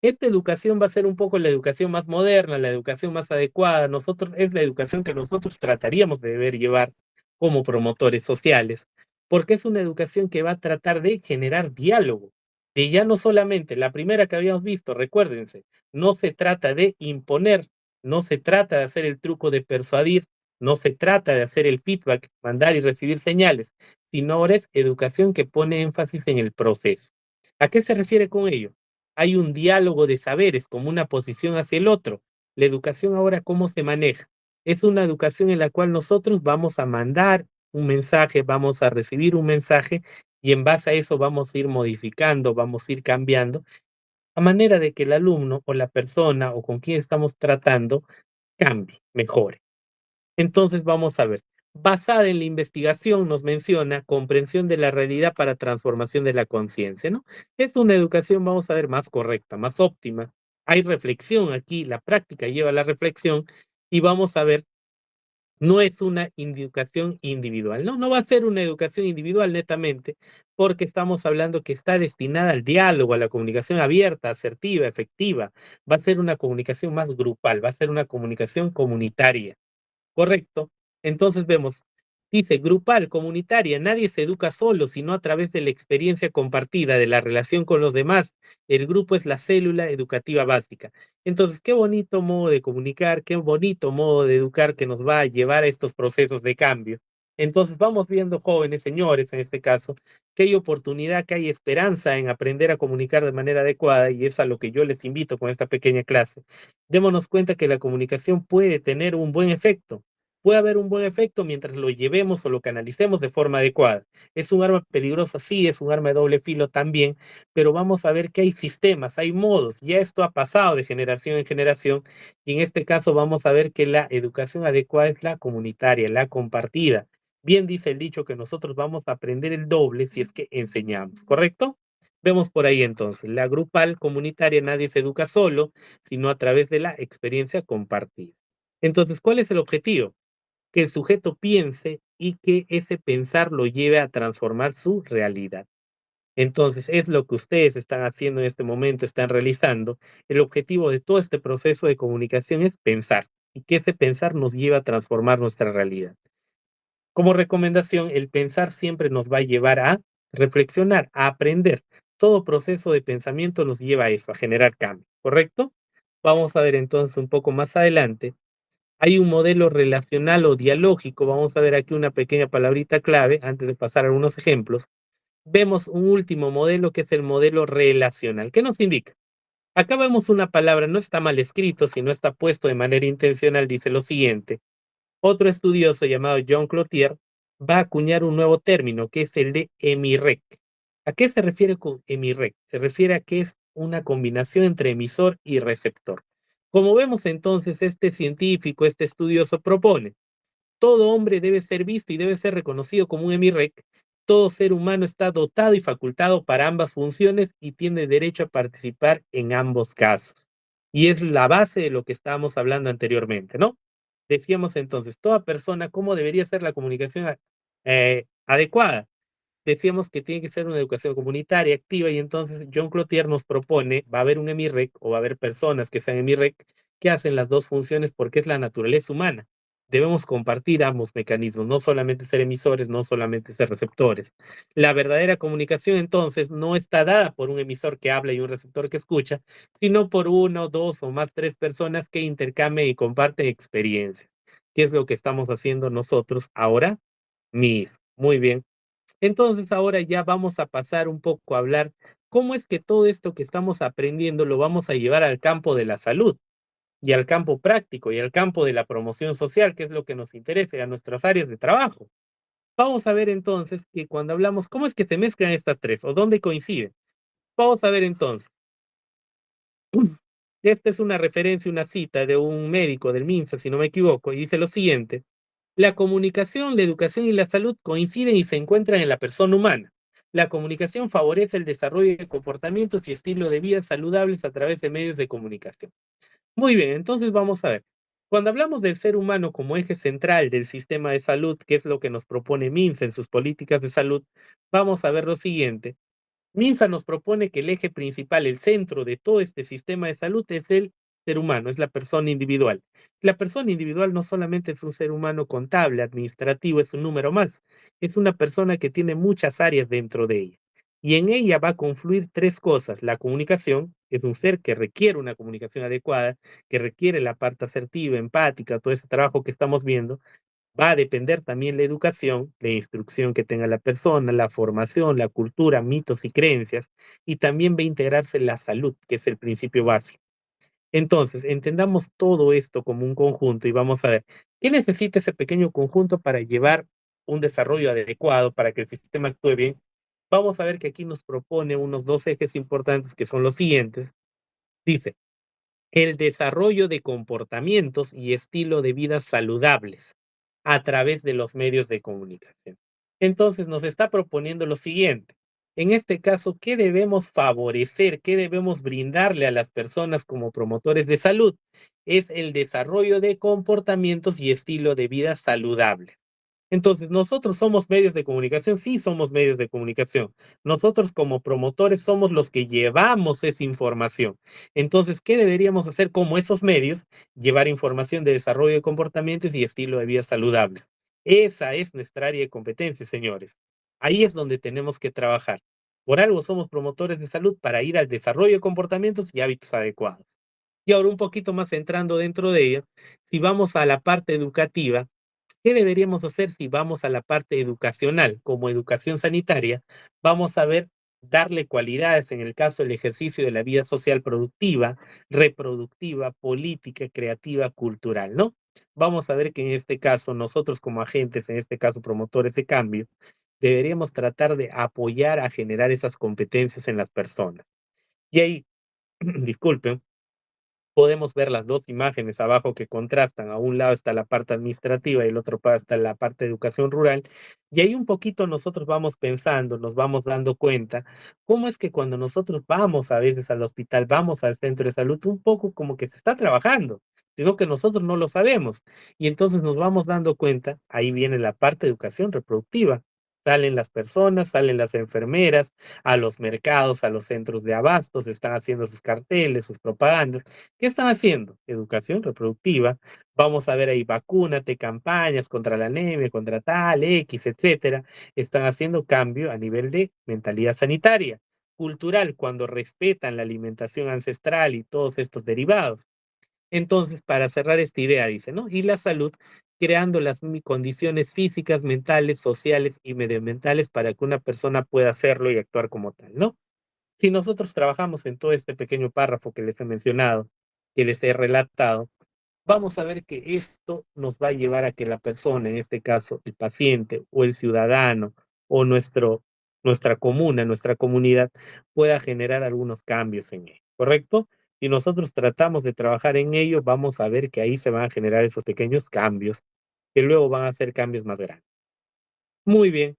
S1: Esta educación va a ser un poco la educación más moderna, la educación más adecuada. Nosotros, es la educación que nosotros trataríamos de deber llevar como promotores sociales, porque es una educación que va a tratar de generar diálogo. Y ya no solamente la primera que habíamos visto, recuérdense, no se trata de imponer, no se trata de hacer el truco de persuadir, no se trata de hacer el feedback, mandar y recibir señales, sino ahora es educación que pone énfasis en el proceso. ¿A qué se refiere con ello? Hay un diálogo de saberes como una posición hacia el otro. La educación ahora, ¿cómo se maneja? Es una educación en la cual nosotros vamos a mandar un mensaje, vamos a recibir un mensaje y en base a eso vamos a ir modificando, vamos a ir cambiando, a manera de que el alumno o la persona o con quien estamos tratando cambie, mejore. Entonces vamos a ver. Basada en la investigación, nos menciona comprensión de la realidad para transformación de la conciencia, ¿no? Es una educación, vamos a ver, más correcta, más óptima. Hay reflexión aquí, la práctica lleva a la reflexión y vamos a ver, no es una educación individual, ¿no? No va a ser una educación individual netamente, porque estamos hablando que está destinada al diálogo, a la comunicación abierta, asertiva, efectiva. Va a ser una comunicación más grupal, va a ser una comunicación comunitaria. Correcto. Entonces vemos, dice, grupal, comunitaria, nadie se educa solo, sino a través de la experiencia compartida, de la relación con los demás. El grupo es la célula educativa básica. Entonces, qué bonito modo de comunicar, qué bonito modo de educar que nos va a llevar a estos procesos de cambio. Entonces, vamos viendo, jóvenes, señores, en este caso, que hay oportunidad, que hay esperanza en aprender a comunicar de manera adecuada, y es a lo que yo les invito con esta pequeña clase. Démonos cuenta que la comunicación puede tener un buen efecto. Puede haber un buen efecto mientras lo llevemos o lo canalicemos de forma adecuada. Es un arma peligrosa, sí, es un arma de doble filo también, pero vamos a ver que hay sistemas, hay modos. Ya esto ha pasado de generación en generación y en este caso vamos a ver que la educación adecuada es la comunitaria, la compartida. Bien dice el dicho que nosotros vamos a aprender el doble si es que enseñamos, ¿correcto? Vemos por ahí entonces, la grupal comunitaria nadie se educa solo, sino a través de la experiencia compartida. Entonces, ¿cuál es el objetivo? Que el sujeto piense y que ese pensar lo lleve a transformar su realidad. Entonces, es lo que ustedes están haciendo en este momento, están realizando. El objetivo de todo este proceso de comunicación es pensar y que ese pensar nos lleve a transformar nuestra realidad. Como recomendación, el pensar siempre nos va a llevar a reflexionar, a aprender. Todo proceso de pensamiento nos lleva a eso, a generar cambio, ¿correcto? Vamos a ver entonces un poco más adelante. Hay un modelo relacional o dialógico. Vamos a ver aquí una pequeña palabrita clave antes de pasar a algunos ejemplos. Vemos un último modelo que es el modelo relacional. ¿Qué nos indica? Acá vemos una palabra, no está mal escrito, sino está puesto de manera intencional, dice lo siguiente. Otro estudioso llamado John Cloutier va a acuñar un nuevo término que es el de emirrec. ¿A qué se refiere con emirrec? Se refiere a que es una combinación entre emisor y receptor. Como vemos entonces, este científico, este estudioso propone, todo hombre debe ser visto y debe ser reconocido como un emirrec. Todo ser humano está dotado y facultado para ambas funciones y tiene derecho a participar en ambos casos. Y es la base de lo que estábamos hablando anteriormente, ¿no? Decíamos entonces, toda persona, ¿cómo debería ser la comunicación adecuada? decíamos que tiene que ser una educación comunitaria, activa, y entonces John Cloutier nos propone, va a haber un EMIREC o va a haber personas que sean EMIREC que hacen las dos funciones porque es la naturaleza humana. Debemos compartir ambos mecanismos, no solamente ser emisores, no solamente ser receptores. La verdadera comunicación entonces no está dada por un emisor que habla y un receptor que escucha, sino por uno, dos o más tres personas que intercambian y comparten experiencias. ¿Qué es lo que estamos haciendo nosotros ahora? Muy bien. Entonces ahora ya vamos a pasar un poco a hablar cómo es que todo esto que estamos aprendiendo lo vamos a llevar al campo de la salud y al campo práctico y al campo de la promoción social, que es lo que nos interesa, y a nuestras áreas de trabajo. Vamos a ver entonces que cuando hablamos, ¿cómo es que se mezclan estas tres o dónde coinciden? Vamos a ver entonces. Esta es una referencia, una cita de un médico del MINSA, si no me equivoco, y dice lo siguiente: la comunicación, la educación y la salud coinciden y se encuentran en la persona humana. La comunicación favorece el desarrollo de comportamientos y estilo de vida saludables a través de medios de comunicación. Muy bien, entonces vamos a ver. Cuando hablamos del ser humano como eje central del sistema de salud, que es lo que nos propone MINSA en sus políticas de salud, vamos a ver lo siguiente. MINSA nos propone que el eje principal, el centro de todo este sistema de salud es el ser humano, es la persona individual. La persona individual no solamente es un ser humano contable, administrativo, es un número más, es una persona que tiene muchas áreas dentro de ella. Y en ella va a confluir tres cosas. La comunicación, es un ser que requiere una comunicación adecuada, que requiere la parte asertiva, empática, todo ese trabajo que estamos viendo. Va a depender también la educación, la instrucción que tenga la persona, la formación, la cultura, mitos y creencias, y también va a integrarse la salud, que es el principio básico. Entonces, entendamos todo esto como un conjunto y vamos a ver qué necesita ese pequeño conjunto para llevar un desarrollo adecuado, para que el sistema actúe bien. Vamos a ver que aquí nos propone unos dos ejes importantes que son los siguientes. Dice, el desarrollo de comportamientos y estilo de vida saludables a través de los medios de comunicación. Entonces nos está proponiendo lo siguiente. En este caso, ¿qué debemos favorecer? ¿Qué debemos brindarle a las personas como promotores de salud? Es el desarrollo de comportamientos y estilo de vida saludables. Entonces, nosotros somos medios de comunicación, sí somos medios de comunicación. Nosotros como promotores somos los que llevamos esa información. Entonces, ¿qué deberíamos hacer como esos medios? Llevar información de desarrollo de comportamientos y estilo de vida saludables. Esa es nuestra área de competencia, señores. Ahí es donde tenemos que trabajar. Por algo somos promotores de salud para ir al desarrollo de comportamientos y hábitos adecuados. Y ahora un poquito más entrando dentro de ello, si vamos a la parte educativa, ¿qué deberíamos hacer si vamos a la parte educacional, como educación sanitaria? Vamos a ver, darle cualidades en el caso del ejercicio de la vida social productiva, reproductiva, política, creativa, cultural, ¿no? Vamos a ver que en este caso, nosotros como agentes, en este caso promotores de cambio, deberíamos tratar de apoyar a generar esas competencias en las personas. Y ahí, disculpen, podemos ver las dos imágenes abajo que contrastan. A un lado está la parte administrativa y el otro lado está la parte de educación rural. Y ahí un poquito nosotros vamos pensando, nos vamos dando cuenta cómo es que cuando nosotros vamos a veces al hospital, vamos al centro de salud, un poco como que se está trabajando, sino que nosotros no lo sabemos. Y entonces nos vamos dando cuenta, ahí viene la parte de educación reproductiva. Salen las personas, salen las enfermeras a los mercados, a los centros de abastos, están haciendo sus carteles, sus propagandas. ¿Qué están haciendo? Educación reproductiva. Vamos a ver ahí, vacúnate, campañas contra la anemia, contra tal, X, etcétera. Están haciendo cambio a nivel de mentalidad sanitaria. Cultural, cuando respetan la alimentación ancestral y todos estos derivados. Entonces, para cerrar esta idea, dice, ¿no? Y la salud, creando las condiciones físicas, mentales, sociales y medioambientales para que una persona pueda hacerlo y actuar como tal, ¿no? Si nosotros trabajamos en todo este pequeño párrafo que les he mencionado, que les he relatado, vamos a ver que esto nos va a llevar a que la persona, en este caso el paciente o el ciudadano o nuestra comuna, nuestra comunidad, pueda generar algunos cambios en ello, ¿correcto? Si nosotros tratamos de trabajar en ello, vamos a ver que ahí se van a generar esos pequeños cambios que luego van a ser cambios más grandes. Muy bien.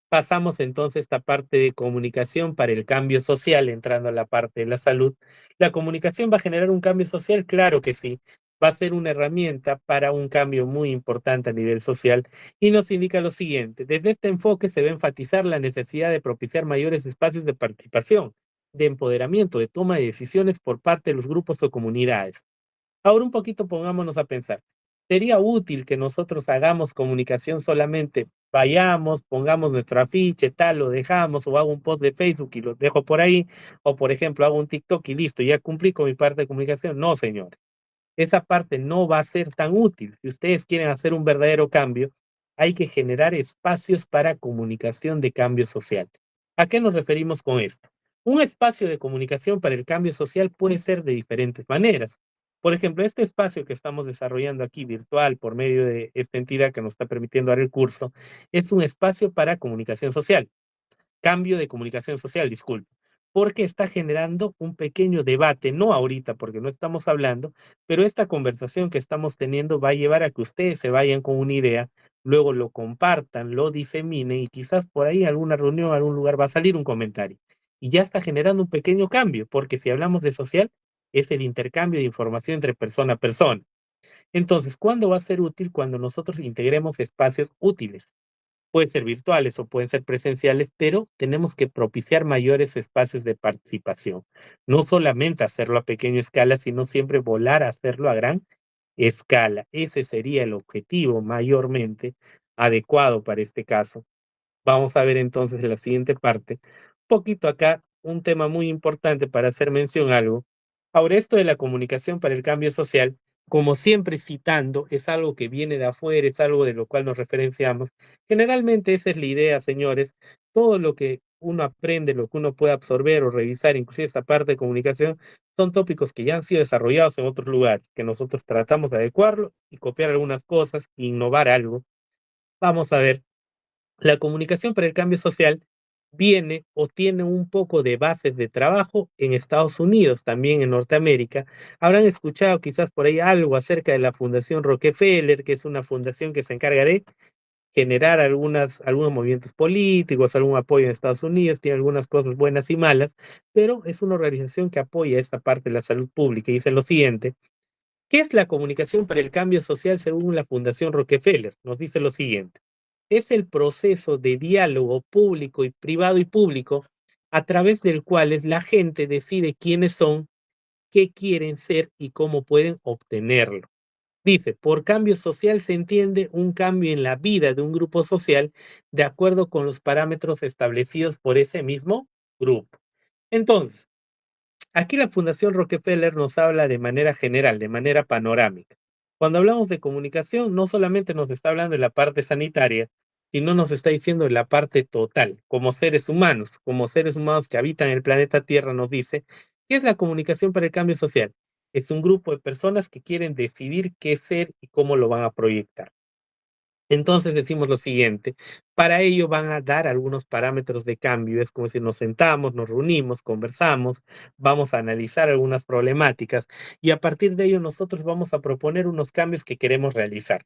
S1: Pasamos entonces a esta parte de comunicación para el cambio social, entrando a la parte de la salud. ¿La comunicación va a generar un cambio social? Claro que sí. va a ser una herramienta para un cambio muy importante a nivel social y nos indica lo siguiente: desde este enfoque se va a enfatizar la necesidad de propiciar mayores espacios de participación, de empoderamiento, de toma de decisiones por parte de los grupos o comunidades. Ahora un poquito pongámonos a pensar. ¿Sería útil que nosotros hagamos comunicación solamente, vayamos, pongamos nuestro afiche, tal, lo dejamos, o hago un post de Facebook y lo dejo por ahí, o por ejemplo hago un TikTok y listo, ya cumplí con mi parte de comunicación? No, señor, esa parte no va a ser tan útil. Si ustedes quieren hacer un verdadero cambio, hay que generar espacios para comunicación de cambio social. ¿A qué nos referimos con esto? Un espacio de comunicación para el cambio social puede ser de diferentes maneras. Por ejemplo, este espacio que estamos desarrollando aquí virtual por medio de esta entidad que nos está permitiendo dar el curso, es un espacio para comunicación social, cambio de comunicación social, disculpe, porque está generando un pequeño debate, no ahorita porque no estamos hablando, pero esta conversación que estamos teniendo va a llevar a que ustedes se vayan con una idea, luego lo compartan, lo diseminen y quizás por ahí alguna reunión, algún lugar va a salir un comentario. Y ya está generando un pequeño cambio, porque si hablamos de social, es el intercambio de información entre persona a persona. Entonces, ¿cuándo va a ser útil? Cuando nosotros integremos espacios útiles. Pueden ser virtuales o pueden ser presenciales, pero tenemos que propiciar mayores espacios de participación. No solamente hacerlo a pequeña escala, sino siempre volar a hacerlo a gran escala. Ese sería el objetivo mayormente adecuado para este caso. Vamos a ver entonces la siguiente parte. Un poquito acá, un tema muy importante para hacer mención a algo. Ahora, esto de la comunicación para el cambio social, como siempre citando, es algo que viene de afuera, es algo de lo cual nos referenciamos. Generalmente esa es la idea, señores. Todo lo que uno aprende, lo que uno puede absorber o revisar, inclusive esa parte de comunicación, son tópicos que ya han sido desarrollados en otros lugares, que nosotros tratamos de adecuarlo y copiar algunas cosas, innovar algo. Vamos a ver, la comunicación para el cambio social viene o tiene un poco de bases de trabajo en Estados Unidos, también en Norteamérica. Habrán escuchado quizás por ahí algo acerca de la Fundación Rockefeller, que es una fundación que se encarga de generar algunos movimientos políticos, algún apoyo en Estados Unidos, tiene algunas cosas buenas y malas, pero es una organización que apoya esta parte de la salud pública y dice lo siguiente: ¿qué es la comunicación para el cambio social según la Fundación Rockefeller? Nos dice lo siguiente: es el proceso de diálogo público y privado y público a través del cual la gente decide quiénes son, qué quieren ser y cómo pueden obtenerlo. Dice, por cambio social se entiende un cambio en la vida de un grupo social de acuerdo con los parámetros establecidos por ese mismo grupo. Entonces, aquí la Fundación Rockefeller nos habla de manera general, de manera panorámica. Cuando hablamos de comunicación, no solamente nos está hablando de la parte sanitaria, sino nos está diciendo de la parte total. Como seres humanos que habitan el planeta Tierra, nos dice, ¿qué es la comunicación para el cambio social? Es un grupo de personas que quieren decidir qué ser y cómo lo van a proyectar. Entonces decimos lo siguiente: para ello van a dar algunos parámetros de cambio, es como si nos sentamos, nos reunimos, conversamos, vamos a analizar algunas problemáticas y a partir de ello nosotros vamos a proponer unos cambios que queremos realizar.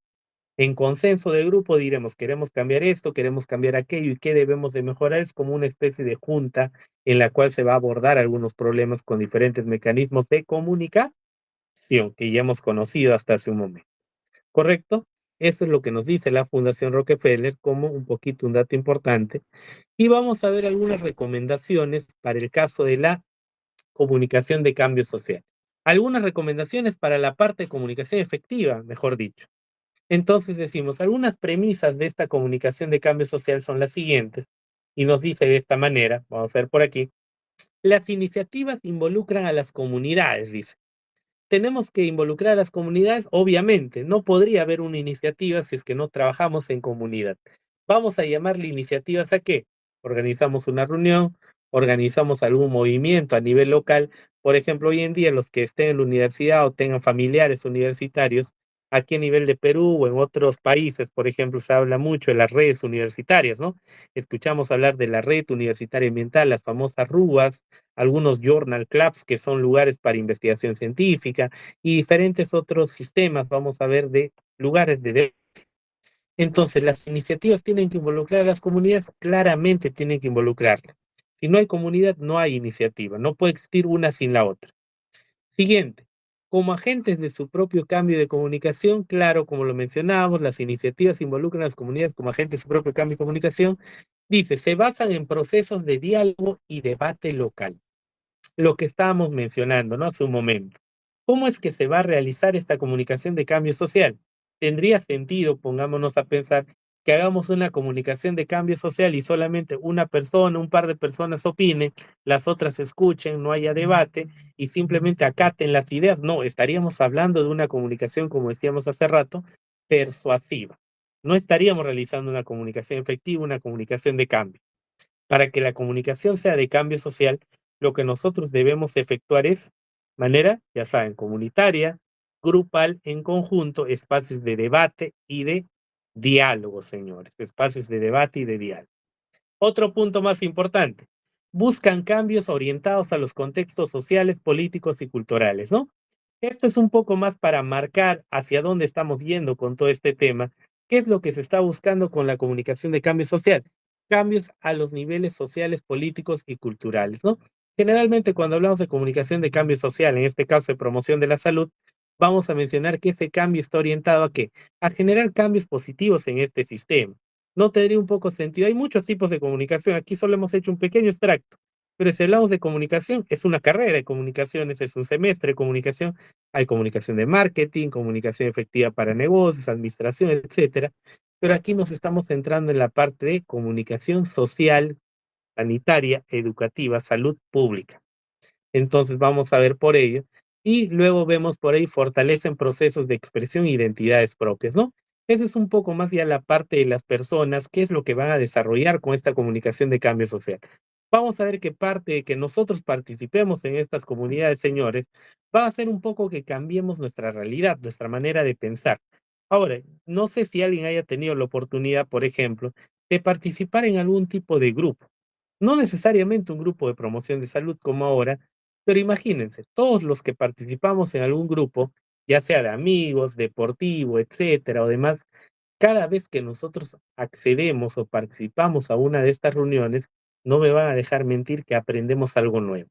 S1: En consenso de grupo diremos, queremos cambiar esto, queremos cambiar aquello y qué debemos de mejorar. Es como una especie de junta en la cual se va a abordar algunos problemas con diferentes mecanismos de comunicación que ya hemos conocido hasta hace un momento. ¿Correcto? Eso es lo que nos dice la Fundación Rockefeller como un poquito un dato importante. Y vamos a ver algunas recomendaciones para el caso de la comunicación de cambio social. Algunas recomendaciones para la parte de comunicación efectiva, mejor dicho. Entonces decimos, algunas premisas de esta comunicación de cambio social son las siguientes. Y nos dice de esta manera, vamos a ver por aquí: las iniciativas involucran a las comunidades, dice. Tenemos que involucrar a las comunidades, obviamente. No podría haber una iniciativa si es que no trabajamos en comunidad. Vamos a llamarle iniciativas a qué. Organizamos una reunión, organizamos algún movimiento a nivel local. Por ejemplo, hoy en día los que estén en la universidad o tengan familiares universitarios, aquí a nivel de Perú o en otros países, por ejemplo, se habla mucho de las redes universitarias, ¿no? Escuchamos hablar de la red universitaria ambiental, las famosas RUAS, algunos journal clubs, que son lugares para investigación científica, y diferentes otros sistemas, vamos a ver, de lugares de... Entonces, las iniciativas tienen que involucrar a las comunidades, claramente tienen que involucrarlas. Si no hay comunidad, no hay iniciativa, no puede existir una sin la otra. Siguiente. como agentes de su propio cambio de comunicación. Claro, como lo mencionábamos, las iniciativas involucran a las comunidades como agentes de su propio cambio de comunicación. Dice, se basan en procesos de diálogo y debate local, lo que estábamos mencionando, ¿no? Hace un momento. ¿Cómo es que se va a realizar esta comunicación de cambio social? Tendría sentido, pongámonos a pensar, que hagamos una comunicación de cambio social y solamente una persona, un par de personas opinen, las otras escuchen, no haya debate y simplemente acaten las ideas. No, estaríamos hablando de una comunicación, como decíamos hace rato, persuasiva. No estaríamos realizando una comunicación efectiva, una comunicación de cambio. Para que la comunicación sea de cambio social, lo que nosotros debemos efectuar es manera, ya saben, comunitaria, grupal, en conjunto, espacios de debate y de diálogo, señores, espacios de debate y de diálogo. Otro punto más importante, buscan cambios orientados a los contextos sociales, políticos y culturales, ¿no? Esto es un poco más para marcar hacia dónde estamos yendo con todo este tema. ¿Qué es lo que se está buscando con la comunicación de cambio social? Cambios a los niveles sociales, políticos y culturales, ¿no? Generalmente cuando hablamos de comunicación de cambio social, en este caso de promoción de la salud, vamos a mencionar que ese cambio está orientado ¿a qué? A generar cambios positivos en este sistema. No tendría un poco sentido. Hay muchos tipos de comunicación. Aquí solo hemos hecho un pequeño extracto. Pero si hablamos de comunicación, es una carrera de comunicaciones, es un semestre de comunicación. Hay comunicación de marketing, comunicación efectiva para negocios, administración, etcétera. Pero aquí nos estamos centrando en la parte de comunicación social, sanitaria, educativa, salud pública. Entonces vamos a ver por ello. Y luego vemos por ahí fortalecen procesos de expresión e identidades propias, ¿no? Eso es un poco más ya la parte de las personas, qué es lo que van a desarrollar con esta comunicación de cambio social. Vamos a ver que parte de que nosotros participemos en estas comunidades, señores, va a ser un poco que cambiemos nuestra realidad, nuestra manera de pensar. Ahora, no sé si alguien haya tenido la oportunidad, por ejemplo, de participar en algún tipo de grupo. No necesariamente un grupo de promoción de salud como ahora, pero imagínense, todos los que participamos en algún grupo, ya sea de amigos, deportivo, etcétera, o demás, cada vez que nosotros accedemos o participamos a una de estas reuniones, no me van a dejar mentir que aprendemos algo nuevo.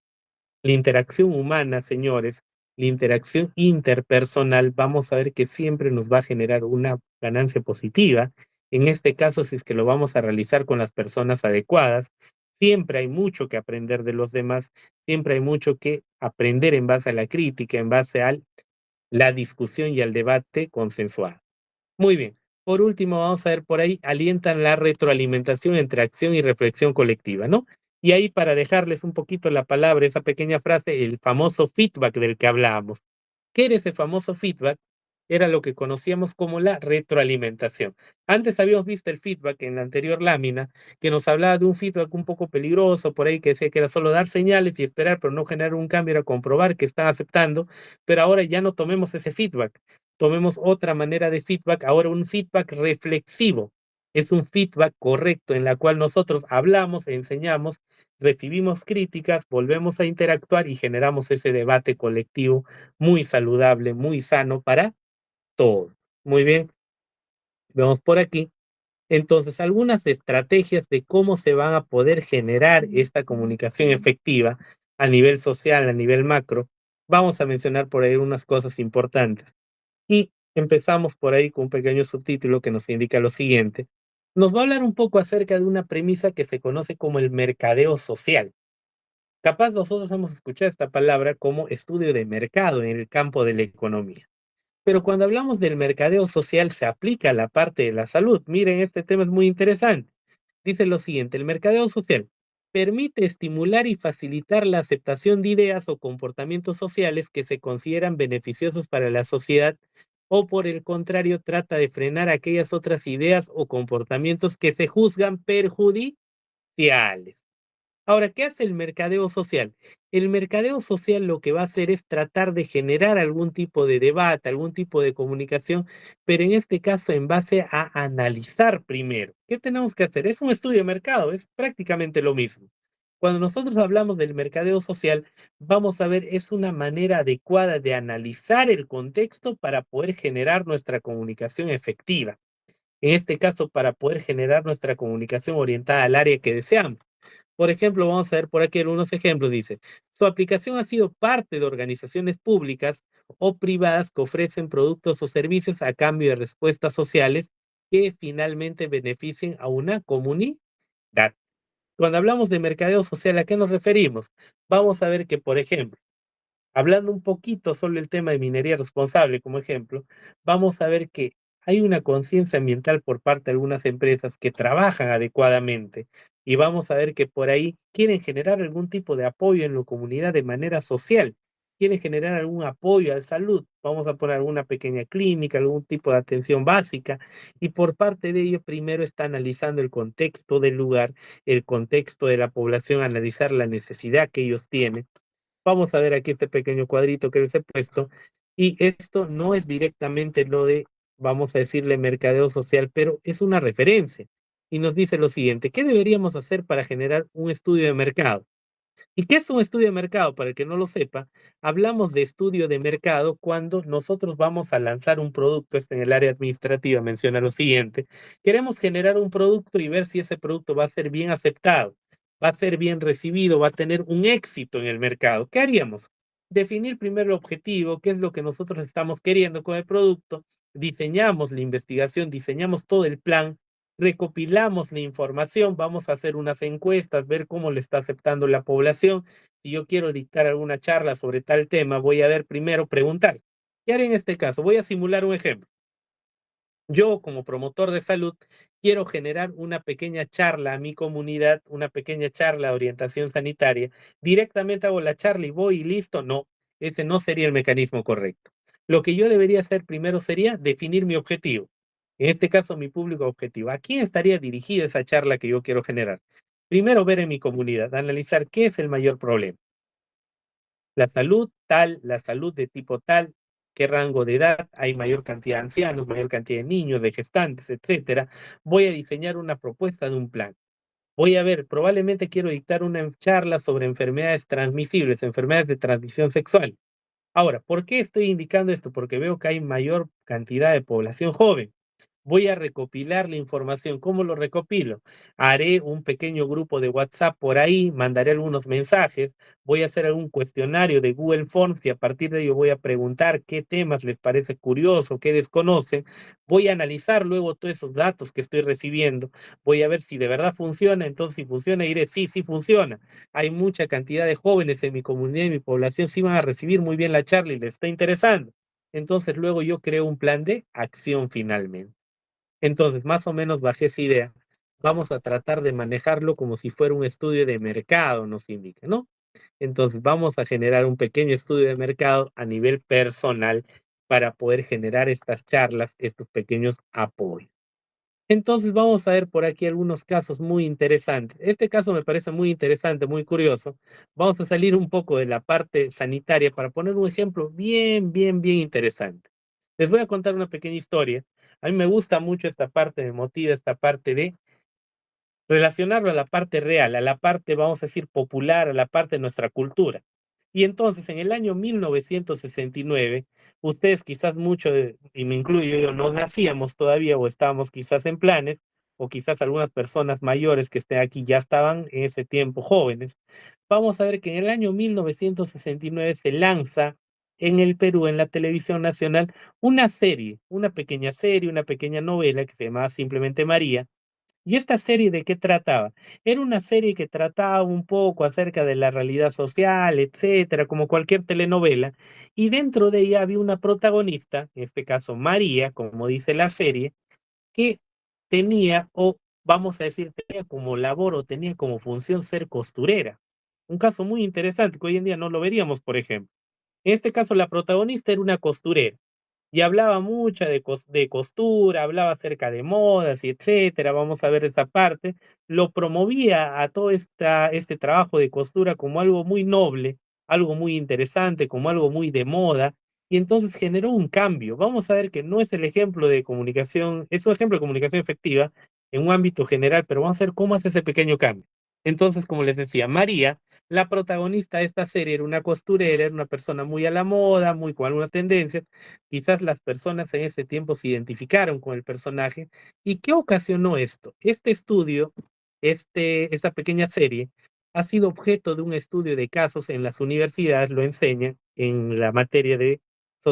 S1: La interacción humana, señores, la interacción interpersonal, vamos a ver que siempre nos va a generar una ganancia positiva. En este caso, si es que lo vamos a realizar con las personas adecuadas, siempre hay mucho que aprender de los demás, siempre hay mucho que aprender en base a la crítica, en base a la discusión y al debate consensuado. Muy bien. Por último, vamos a ver por ahí, alientan la retroalimentación entre acción y reflexión colectiva, ¿no? Y ahí para dejarles un poquito la palabra, esa pequeña frase, el famoso feedback del que hablábamos. ¿Qué era ese famoso feedback? Era lo que conocíamos como la retroalimentación. Antes habíamos visto el feedback en la anterior lámina, que nos hablaba de un feedback un poco peligroso, por ahí que decía que era solo dar señales y esperar, pero no generar un cambio, era comprobar que están aceptando, pero ahora ya no tomemos ese feedback, tomemos otra manera de feedback, ahora un feedback reflexivo. Es un feedback correcto en la cual nosotros hablamos, enseñamos, recibimos críticas, volvemos a interactuar y generamos ese debate colectivo muy saludable, muy sano para todos. Muy bien, vemos por aquí. Entonces, algunas estrategias de cómo se van a poder generar esta comunicación efectiva a nivel social, a nivel macro. Vamos a mencionar por ahí unas cosas importantes. Y empezamos por ahí con un pequeño subtítulo que nos indica lo siguiente. Nos va a hablar un poco acerca de una premisa que se conoce como el mercadeo social. Capaz nosotros hemos escuchado esta palabra como estudio de mercado en el campo de la economía. Pero cuando hablamos del mercadeo social se aplica a la parte de la salud. Miren, este tema es muy interesante. Dice lo siguiente, el mercadeo social permite estimular y facilitar la aceptación de ideas o comportamientos sociales que se consideran beneficiosos para la sociedad o por el contrario trata de frenar aquellas otras ideas o comportamientos que se juzgan perjudiciales. Ahora, ¿qué hace el mercadeo social? El mercadeo social lo que va a hacer es tratar de generar algún tipo de debate, algún tipo de comunicación, pero en este caso en base a analizar primero. ¿Qué tenemos que hacer? Es un estudio de mercado, es prácticamente lo mismo. Cuando nosotros hablamos del mercadeo social, vamos a ver, es una manera adecuada de analizar el contexto para poder generar nuestra comunicación efectiva. En este caso, para poder generar nuestra comunicación orientada al área que deseamos. Por ejemplo, vamos a ver por aquí algunos ejemplos. Dice, su aplicación ha sido parte de organizaciones públicas o privadas que ofrecen productos o servicios a cambio de respuestas sociales que finalmente beneficien a una comunidad. Cuando hablamos de mercadeo social, ¿a qué nos referimos? Vamos a ver que, por ejemplo, hablando un poquito sobre el tema de minería responsable como ejemplo, vamos a ver que hay una conciencia ambiental por parte de algunas empresas que trabajan adecuadamente y vamos a ver que por ahí quieren generar algún tipo de apoyo en la comunidad de manera social, quieren generar algún apoyo a la salud, vamos a poner alguna pequeña clínica, algún tipo de atención básica y por parte de ello primero está analizando el contexto del lugar, el contexto de la población, analizar la necesidad que ellos tienen. Vamos a ver aquí este pequeño cuadrito que les he puesto. Y esto no es directamente lo de, vamos a decirle, mercadeo social, pero es una referencia. Y nos dice lo siguiente, ¿qué deberíamos hacer para generar un estudio de mercado? ¿Y qué es un estudio de mercado? Para el que no lo sepa, hablamos de estudio de mercado cuando nosotros vamos a lanzar un producto, en el área administrativa menciona lo siguiente, queremos generar un producto y ver si ese producto va a ser bien aceptado, va a ser bien recibido, va a tener un éxito en el mercado. ¿Qué haríamos? Definir primero el objetivo, qué es lo que nosotros estamos queriendo con el producto, diseñamos la investigación, diseñamos todo el plan, recopilamos la información, vamos a hacer unas encuestas, ver cómo le está aceptando la población. Si yo quiero dictar alguna charla sobre tal tema, voy a ver primero, preguntar. ¿Qué haré en este caso? Voy a simular un ejemplo. Yo, como promotor de salud, quiero generar una pequeña charla a mi comunidad, una pequeña charla de orientación sanitaria. Directamente hago la charla y voy y listo. No, ese no sería el mecanismo correcto. Lo que yo debería hacer primero sería definir mi objetivo. En este caso, mi público objetivo. ¿A quién estaría dirigida esa charla que yo quiero generar? Primero, ver en mi comunidad, analizar qué es el mayor problema. La salud tal, la salud de tipo tal, qué rango de edad, hay mayor cantidad de ancianos, mayor cantidad de niños, de gestantes, etcétera. Voy a diseñar una propuesta de un plan. Voy a ver, probablemente quiero dictar una charla sobre enfermedades transmisibles, enfermedades de transmisión sexual. Ahora, ¿por qué estoy indicando esto? Porque veo que hay mayor cantidad de población joven. Voy a recopilar la información. ¿Cómo lo recopilo? Haré un pequeño grupo de WhatsApp por ahí, mandaré algunos mensajes, voy a hacer algún cuestionario de Google Forms y a partir de ello voy a preguntar qué temas les parece curioso, qué desconocen. Voy a analizar luego todos esos datos que estoy recibiendo. Voy a ver si de verdad funciona. Entonces, si funciona, diré, sí, sí funciona. Hay mucha cantidad de jóvenes en mi comunidad y mi población, sí van a recibir muy bien la charla y les está interesando. Entonces, luego yo creo un plan de acción finalmente. Entonces, más o menos bajo esa idea, vamos a tratar de manejarlo como si fuera un estudio de mercado, nos indica, ¿no? Entonces, vamos a generar un pequeño estudio de mercado a nivel personal para poder generar estas charlas, estos pequeños apoyos. Entonces, vamos a ver por aquí algunos casos muy interesantes. Este caso me parece muy interesante, muy curioso. Vamos a salir un poco de la parte sanitaria para poner un ejemplo bien interesante. Les voy a contar una pequeña historia. A mí me gusta mucho esta parte, me motiva esta parte de relacionarlo a la parte real, a la parte, vamos a decir, popular, a la parte de nuestra cultura. Y entonces, en el año 1969, ustedes quizás mucho, y me incluyo yo, no nacíamos todavía o estábamos quizás en planes, o quizás algunas personas mayores que estén aquí ya estaban en ese tiempo jóvenes. Vamos a ver que en el año 1969 se lanza en el Perú, en la televisión nacional, una serie, una pequeña novela que se llamaba simplemente María. ¿Y esta serie de qué trataba? Era una serie que trataba un poco acerca de la realidad social, etcétera, como cualquier telenovela, y dentro de ella había una protagonista, en este caso María, como dice la serie, que tenía, o vamos a decir, tenía como labor o tenía como función ser costurera. Un caso muy interesante que hoy en día no lo veríamos, por ejemplo. En este caso, la protagonista era una costurera y hablaba mucho de costura, hablaba acerca de modas y etcétera. Vamos a ver esa parte. Lo promovía a todo este trabajo de costura como algo muy noble, algo muy interesante, como algo muy de moda. Y entonces generó un cambio. Vamos a ver que no es el ejemplo de comunicación, es un ejemplo de comunicación efectiva en un ámbito general, pero vamos a ver cómo hace ese pequeño cambio. Entonces, como les decía, María, la protagonista de esta serie, era una costurera, era una persona muy a la moda, muy con algunas tendencias. Quizás las personas en ese tiempo se identificaron con el personaje. ¿Y qué ocasionó esto? Este estudio, esta pequeña serie, ha sido objeto de un estudio de casos en las universidades, lo enseñan en la materia de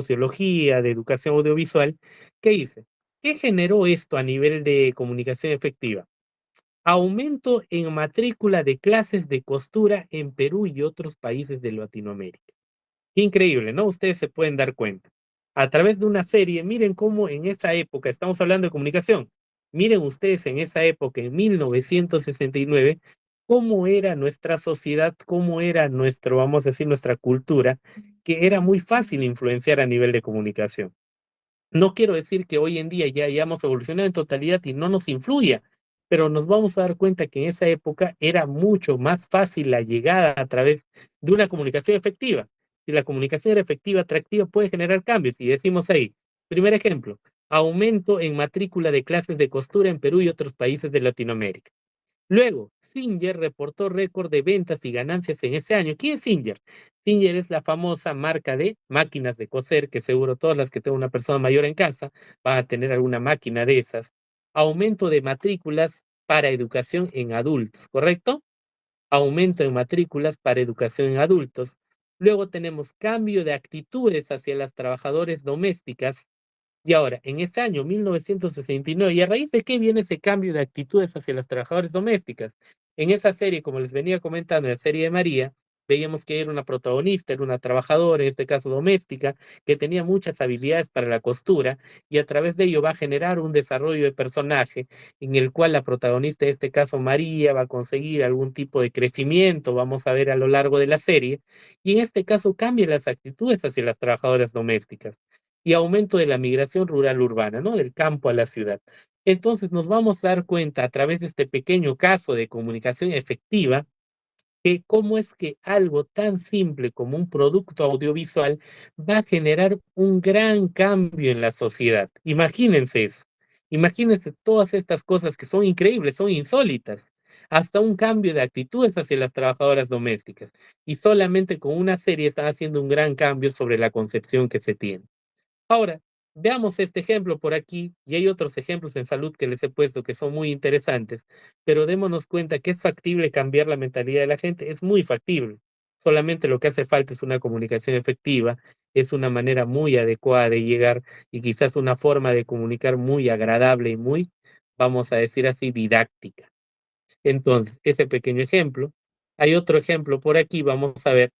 S1: sociología, de educación audiovisual. ¿Qué hice? ¿Qué generó esto a nivel de comunicación efectiva? Aumento en matrícula de clases de costura en Perú y otros países de Latinoamérica. Qué increíble, ¿no? Ustedes se pueden dar cuenta. A través de una serie, miren cómo en esa época, estamos hablando de comunicación, miren ustedes en esa época, en 1969, cómo era nuestra sociedad, cómo era nuestro, vamos a decir, nuestra cultura, que era muy fácil influenciar a nivel de comunicación. No quiero decir que hoy en día ya hayamos evolucionado en totalidad y no nos influya, pero nos vamos a dar cuenta que en esa época era mucho más fácil la llegada a través de una comunicación efectiva. Si la comunicación era efectiva, atractiva, puede generar cambios. Y decimos ahí, primer ejemplo, aumento en matrícula de clases de costura en Perú y otros países de Latinoamérica. Luego, Singer reportó récord de ventas y ganancias en ese año. ¿Quién es Singer? Singer es la famosa marca de máquinas de coser, que seguro todas las que tenga una persona mayor en casa van a tener alguna máquina de esas. Aumento de matrículas para educación en adultos, ¿correcto? Aumento en matrículas para educación en adultos. Luego tenemos cambio de actitudes hacia las trabajadoras domésticas, y ahora, en ese año, 1969, ¿y a raíz de qué viene ese cambio de actitudes hacia las trabajadoras domésticas? En esa serie, como les venía comentando, en la serie de María, veíamos que era una protagonista, era una trabajadora, en este caso doméstica, que tenía muchas habilidades para la costura, y a través de ello va a generar un desarrollo de personaje en el cual la protagonista, en este caso María, va a conseguir algún tipo de crecimiento, vamos a ver a lo largo de la serie, y en este caso cambia las actitudes hacia las trabajadoras domésticas y aumento de la migración rural urbana, ¿no? Del campo a la ciudad. Entonces nos vamos a dar cuenta a través de este pequeño caso de comunicación efectiva que cómo es que algo tan simple como un producto audiovisual va a generar un gran cambio en la sociedad. Imagínense eso. Imagínense todas estas cosas que son increíbles, son insólitas. Hasta un cambio de actitudes hacia las trabajadoras domésticas. Y solamente con una serie están haciendo un gran cambio sobre la concepción que se tiene. Ahora, veamos este ejemplo por aquí, y hay otros ejemplos en salud que les he puesto que son muy interesantes, pero démonos cuenta que es factible cambiar la mentalidad de la gente, es muy factible. Solamente lo que hace falta es una comunicación efectiva, es una manera muy adecuada de llegar y quizás una forma de comunicar muy agradable y muy, vamos a decir así, didáctica. Entonces, ese pequeño ejemplo. Hay otro ejemplo por aquí, vamos a ver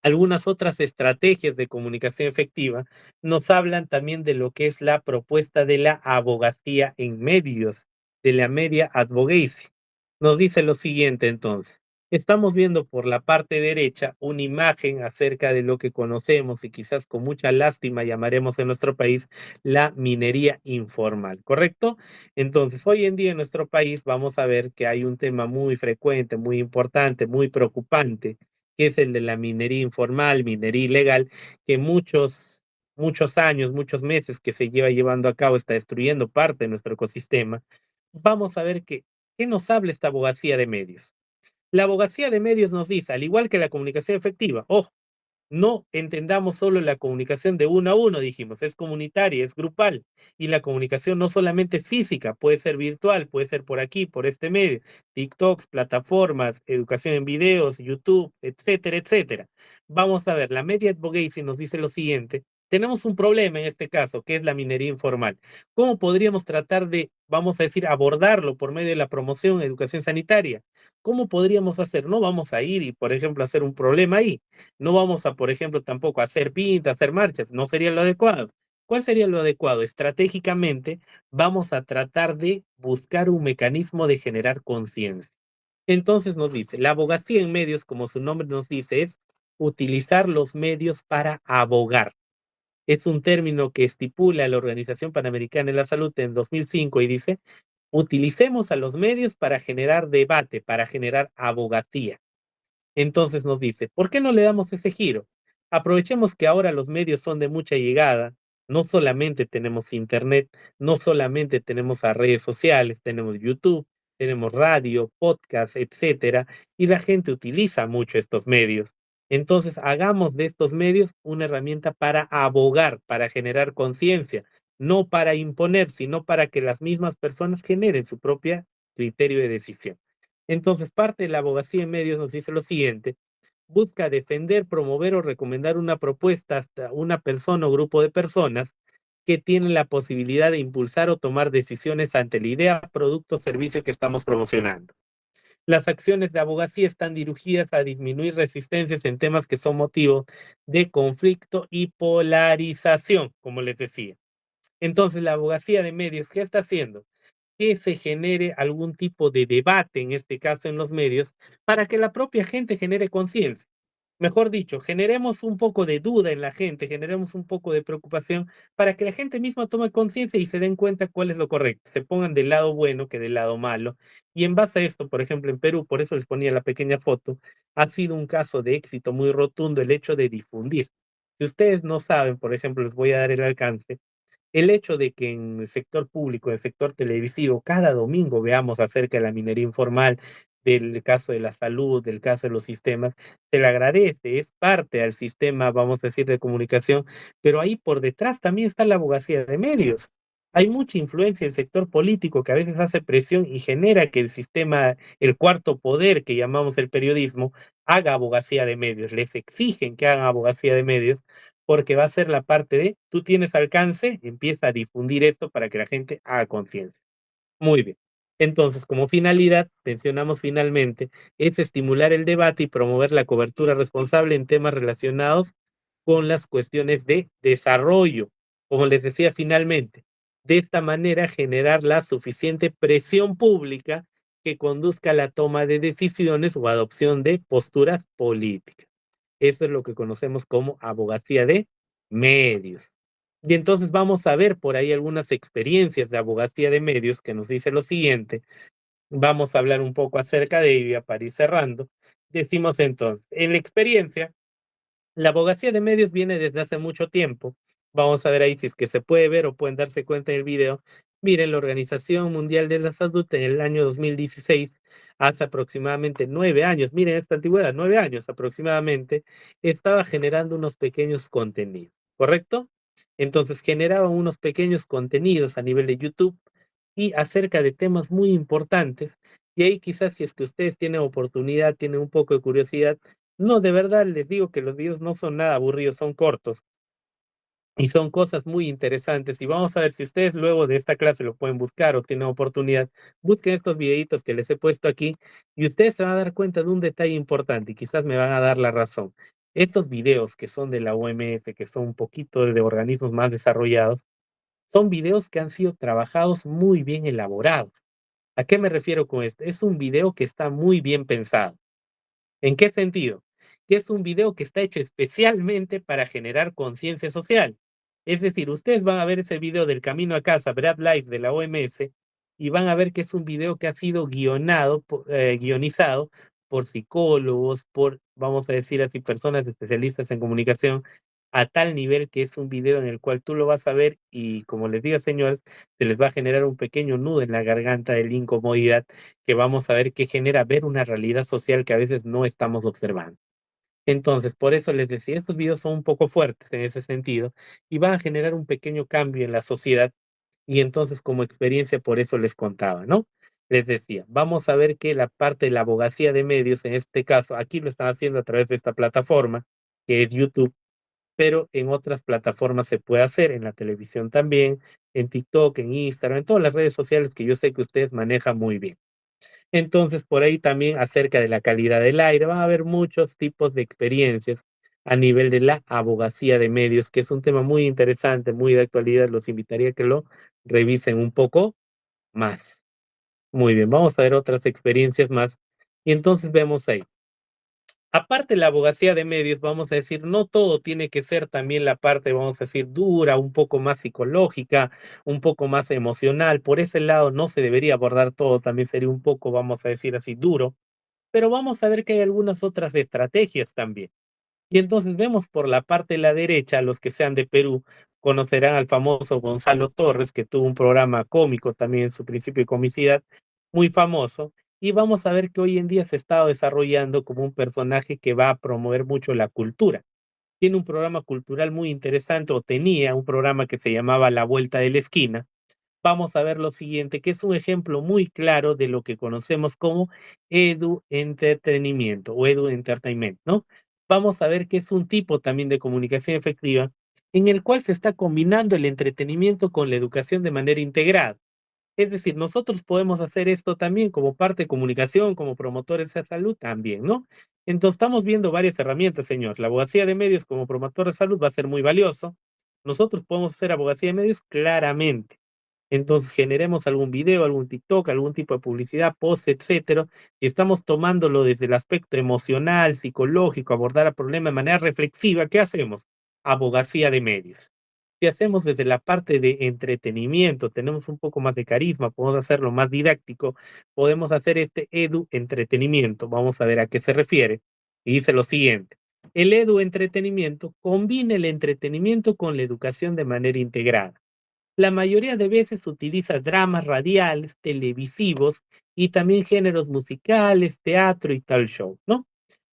S1: algunas otras estrategias de comunicación efectiva nos hablan también de lo que es la propuesta de la abogacía en medios, de la media advocacy. Nos dice lo siguiente entonces. Estamos viendo por la parte derecha una imagen acerca de lo que conocemos y quizás con mucha lástima llamaremos en nuestro país la minería informal, ¿correcto? Entonces, hoy en día en nuestro país vamos a ver que hay un tema muy frecuente, muy importante, muy preocupante, que es el de la minería informal, minería ilegal, que muchos años, muchos meses que se lleva llevando a cabo está destruyendo parte de nuestro ecosistema. Vamos a ver qué nos habla esta abogacía de medios. La abogacía de medios nos dice, al igual que la comunicación efectiva, ojo, no entendamos solo la comunicación de uno a uno, dijimos, es comunitaria, es grupal. Y la comunicación no solamente es física, puede ser virtual, puede ser por aquí, por este medio, TikToks, plataformas, educación en videos, YouTube, etcétera, etcétera. Vamos a ver, la Media Advocacy nos dice lo siguiente. Tenemos un problema en este caso, que es la minería informal. ¿Cómo podríamos tratar de, vamos a decir, abordarlo por medio de la promoción de educación sanitaria? ¿Cómo podríamos hacer? No vamos a ir y, por ejemplo, hacer un problema ahí. No vamos a, por ejemplo, tampoco hacer pintas, hacer marchas, no sería lo adecuado. ¿Cuál sería lo adecuado? Estratégicamente, vamos a tratar de buscar un mecanismo de generar conciencia. Entonces nos dice, la abogacía en medios, como su nombre nos dice, es utilizar los medios para abogar. Es un término que estipula la Organización Panamericana de la Salud en 2005 y dice, utilicemos a los medios para generar debate, para generar abogacía. Entonces nos dice, ¿por qué no le damos ese giro? Aprovechemos que ahora los medios son de mucha llegada, no solamente tenemos internet, no solamente tenemos a redes sociales, tenemos YouTube, tenemos radio, podcast, etcétera, y la gente utiliza mucho estos medios. Entonces, hagamos de estos medios una herramienta para abogar, para generar conciencia, no para imponer, sino para que las mismas personas generen su propio criterio de decisión. Entonces, parte de la abogacía en medios nos dice lo siguiente: busca defender, promover o recomendar una propuesta hasta una persona o grupo de personas que tienen la posibilidad de impulsar o tomar decisiones ante la idea, producto o servicio que estamos promocionando. Las acciones de abogacía están dirigidas a disminuir resistencias en temas que son motivo de conflicto y polarización, como les decía. Entonces, la abogacía de medios, ¿qué está haciendo? Que se genere algún tipo de debate, en este caso en los medios, para que la propia gente genere conciencia. Mejor dicho, generemos un poco de duda en la gente, generemos un poco de preocupación para que la gente misma tome conciencia y se den cuenta cuál es lo correcto, se pongan del lado bueno que del lado malo. Y en base a esto, por ejemplo, en Perú, por eso les ponía la pequeña foto, ha sido un caso de éxito muy rotundo el hecho de difundir. Si ustedes no saben, por ejemplo, les voy a dar el alcance, el hecho de que en el sector público, en el sector televisivo, cada domingo veamos acerca de la minería informal, del caso de la salud, del caso de los sistemas, se le agradece, es parte al sistema, vamos a decir, de comunicación, pero ahí por detrás también está la abogacía de medios. Hay mucha influencia del sector político que a veces hace presión y genera que el sistema, el cuarto poder que llamamos el periodismo, haga abogacía de medios, les exigen que hagan abogacía de medios porque va a ser la parte de, tú tienes alcance, empieza a difundir esto para que la gente haga conciencia. Muy bien. Entonces, como finalidad, mencionamos finalmente, es estimular el debate y promover la cobertura responsable en temas relacionados con las cuestiones de desarrollo. Como les decía finalmente, de esta manera generar la suficiente presión pública que conduzca a la toma de decisiones o adopción de posturas políticas. Eso es lo que conocemos como abogacía de medios. Y entonces vamos a ver por ahí algunas experiencias de abogacía de medios que nos dice lo siguiente. Vamos a hablar un poco acerca de ello para ir cerrando. Decimos entonces, en la experiencia, la abogacía de medios viene desde hace mucho tiempo. Vamos a ver ahí si es que se puede ver o pueden darse cuenta en el video. Miren, la Organización Mundial de la Salud en el año 2016, hace aproximadamente 9 años, miren esta antigüedad, 9 años aproximadamente, estaba generando unos pequeños contenidos, ¿correcto? Entonces generaba unos pequeños contenidos a nivel de YouTube y acerca de temas muy importantes. Y ahí quizás si es que ustedes tienen oportunidad, tienen un poco de curiosidad, no, de verdad les digo que los videos no son nada aburridos, son cortos y son cosas muy interesantes. Y vamos a ver si ustedes luego de esta clase lo pueden buscar o tienen oportunidad, busquen estos videitos que les he puesto aquí y ustedes se van a dar cuenta de un detalle importante y quizás me van a dar la razón. Estos videos que son de la OMS, que son un poquito de organismos más desarrollados, son videos que han sido trabajados muy bien elaborados. ¿A qué me refiero con esto? Es un video que está muy bien pensado. ¿En qué sentido? Que es un video que está hecho especialmente para generar conciencia social. Es decir, ustedes van a ver ese video del camino a casa, Brad Life de la OMS, y van a ver que es un video que ha sido guionizado por psicólogos, por, vamos a decir así, personas especialistas en comunicación, a tal nivel que es un video en el cual tú lo vas a ver y, como les digo, señores, se les va a generar un pequeño nudo en la garganta de la incomodidad que vamos a ver que genera ver una realidad social que a veces no estamos observando. Entonces, por eso les decía, estos videos son un poco fuertes en ese sentido y van a generar un pequeño cambio en la sociedad y entonces como experiencia por eso les contaba, ¿no? Les decía, vamos a ver que la parte de la abogacía de medios, en este caso, aquí lo están haciendo a través de esta plataforma, que es YouTube, pero en otras plataformas se puede hacer, en la televisión también, en TikTok, en Instagram, en todas las redes sociales que yo sé que ustedes manejan muy bien. Entonces, por ahí también acerca de la calidad del aire, van a haber muchos tipos de experiencias a nivel de la abogacía de medios, que es un tema muy interesante, muy de actualidad. Los invitaría a que lo revisen un poco más. Muy bien, vamos a ver otras experiencias más. Y entonces vemos ahí. Aparte de la abogacía de medios, vamos a decir, no todo tiene que ser también la parte, vamos a decir, dura, un poco más psicológica, un poco más emocional. Por ese lado no se debería abordar todo, también sería un poco, vamos a decir así, duro, pero vamos a ver que hay algunas otras estrategias también. Y entonces vemos por la parte de la derecha, los que sean de Perú, conocerán al famoso Gonzalo Torres, que tuvo un programa cómico también en su principio de comicidad, muy famoso. Y vamos a ver que hoy en día se está desarrollando como un personaje que va a promover mucho la cultura. Tiene un programa cultural muy interesante, o tenía un programa que se llamaba La Vuelta de la Esquina, vamos a ver lo siguiente, que es un ejemplo muy claro de lo que conocemos como edu-entretenimiento o edu-entertainment, ¿no? Vamos a ver que es un tipo también de comunicación efectiva en el cual se está combinando el entretenimiento con la educación de manera integrada. Es decir, nosotros podemos hacer esto también como parte de comunicación, como promotores de salud también, ¿no? Entonces estamos viendo varias herramientas, señor. La abogacía de medios como promotor de salud va a ser muy valioso. Nosotros podemos hacer abogacía de medios claramente. Entonces generemos algún video, algún TikTok, algún tipo de publicidad, post, etcétera, y estamos tomándolo desde el aspecto emocional, psicológico, abordar el problema de manera reflexiva. ¿Qué hacemos? Abogacía de medios. Si hacemos desde la parte de entretenimiento, tenemos un poco más de carisma, podemos hacerlo más didáctico, podemos hacer este edu entretenimiento. Vamos a ver a qué se refiere. Y dice lo siguiente: el edu entretenimiento combina el entretenimiento con la educación de manera integrada. La mayoría de veces utiliza dramas radiales, televisivos y también géneros musicales, teatro y tal show, ¿no?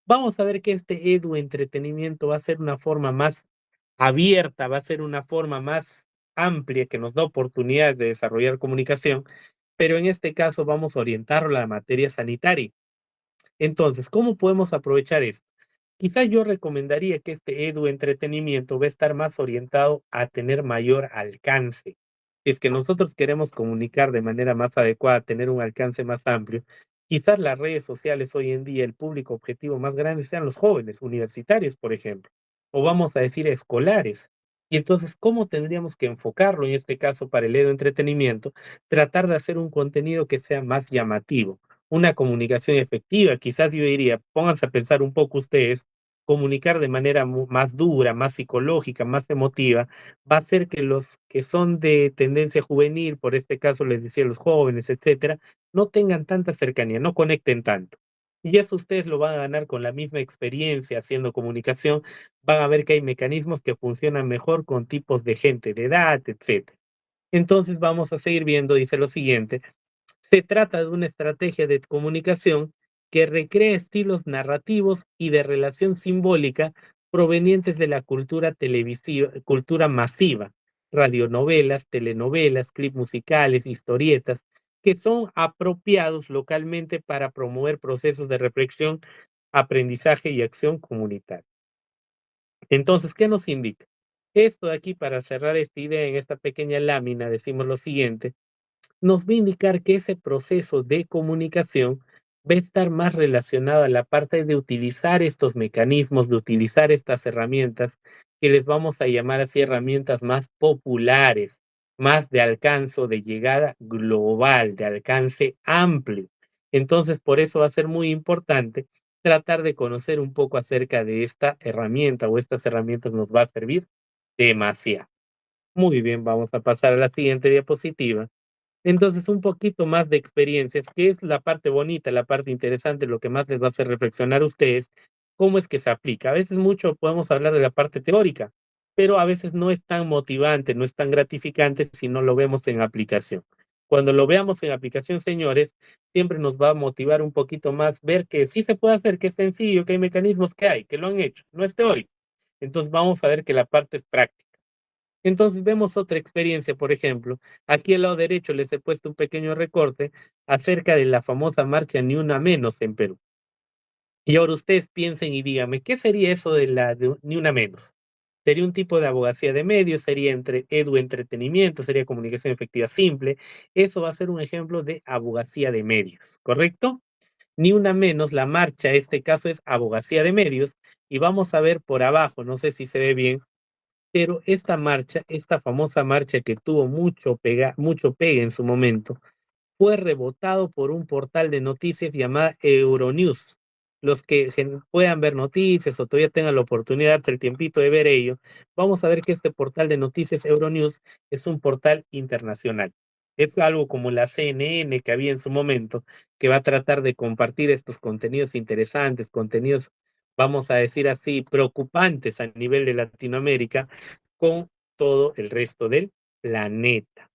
S1: Vamos a ver que este edu entretenimiento va a ser una forma más abierta, va a ser una forma más amplia que nos da oportunidades de desarrollar comunicación, pero en este caso vamos a orientarlo a la materia sanitaria. Entonces, ¿cómo podemos aprovechar esto? Quizás yo recomendaría que este edu entretenimiento va a estar más orientado a tener mayor alcance. Si es que nosotros queremos comunicar de manera más adecuada, tener un alcance más amplio, quizás las redes sociales hoy en día, el público objetivo más grande sean los jóvenes, universitarios, por ejemplo, o vamos a decir escolares. Y entonces, ¿cómo tendríamos que enfocarlo en este caso para el edu entretenimiento? Tratar de hacer un contenido que sea más llamativo, una comunicación efectiva. Quizás yo diría, pónganse a pensar un poco ustedes, comunicar de manera más dura, más psicológica, más emotiva, va a hacer que los que son de tendencia juvenil, por este caso les decía los jóvenes, etcétera, no tengan tanta cercanía, no conecten tanto. Y eso ustedes lo van a ganar con la misma experiencia haciendo comunicación, van a ver que hay mecanismos que funcionan mejor con tipos de gente de edad, etcétera. Entonces vamos a seguir viendo, dice lo siguiente: se trata de una estrategia de comunicación que recrea estilos narrativos y de relación simbólica provenientes de la cultura televisiva, cultura masiva, radionovelas, telenovelas, clips musicales, historietas, que son apropiados localmente para promover procesos de reflexión, aprendizaje y acción comunitaria. Entonces, ¿qué nos indica? Esto de aquí, para cerrar esta idea en esta pequeña lámina, decimos lo siguiente: nos va a indicar que ese proceso de comunicación va a estar más relacionado a la parte de utilizar estos mecanismos, de utilizar estas herramientas, que les vamos a llamar así herramientas más populares, más de alcance o de llegada global, de alcance amplio. Entonces, por eso va a ser muy importante tratar de conocer un poco acerca de esta herramienta, o estas herramientas nos va a servir demasiado. Muy bien, vamos a pasar a la siguiente diapositiva. Entonces, un poquito más de experiencias, que es la parte bonita, la parte interesante, lo que más les va a hacer reflexionar a ustedes, cómo es que se aplica. A veces mucho podemos hablar de la parte teórica, pero a veces no es tan motivante, no es tan gratificante si no lo vemos en aplicación. Cuando lo veamos en aplicación, señores, siempre nos va a motivar un poquito más ver que sí se puede hacer, que es sencillo, que hay mecanismos que hay, que lo han hecho, no es teórico. Entonces vamos a ver que la parte es práctica. Entonces vemos otra experiencia, por ejemplo, aquí al lado derecho les he puesto un pequeño recorte acerca de la famosa marcha Ni Una Menos en Perú. Y ahora ustedes piensen y díganme, ¿qué sería eso de la de Ni Una Menos? ¿Sería un tipo de abogacía de medios? ¿Sería entre edu entretenimiento? ¿Sería comunicación efectiva simple? Eso va a ser un ejemplo de abogacía de medios, ¿correcto? Ni una menos, la marcha, este caso es abogacía de medios, y vamos a ver por abajo, no sé si se ve bien, pero esta marcha, esta famosa marcha que tuvo mucho pegue en su momento, fue rebotado por un portal de noticias llamado Euronews. Los que puedan ver noticias o todavía tengan la oportunidad de darse el tiempito de ver ello, vamos a ver que este portal de noticias Euronews es un portal internacional. Es algo como la CNN que había en su momento, que va a tratar de compartir estos contenidos interesantes, contenidos, vamos a decir así, preocupantes a nivel de Latinoamérica, con todo el resto del planeta.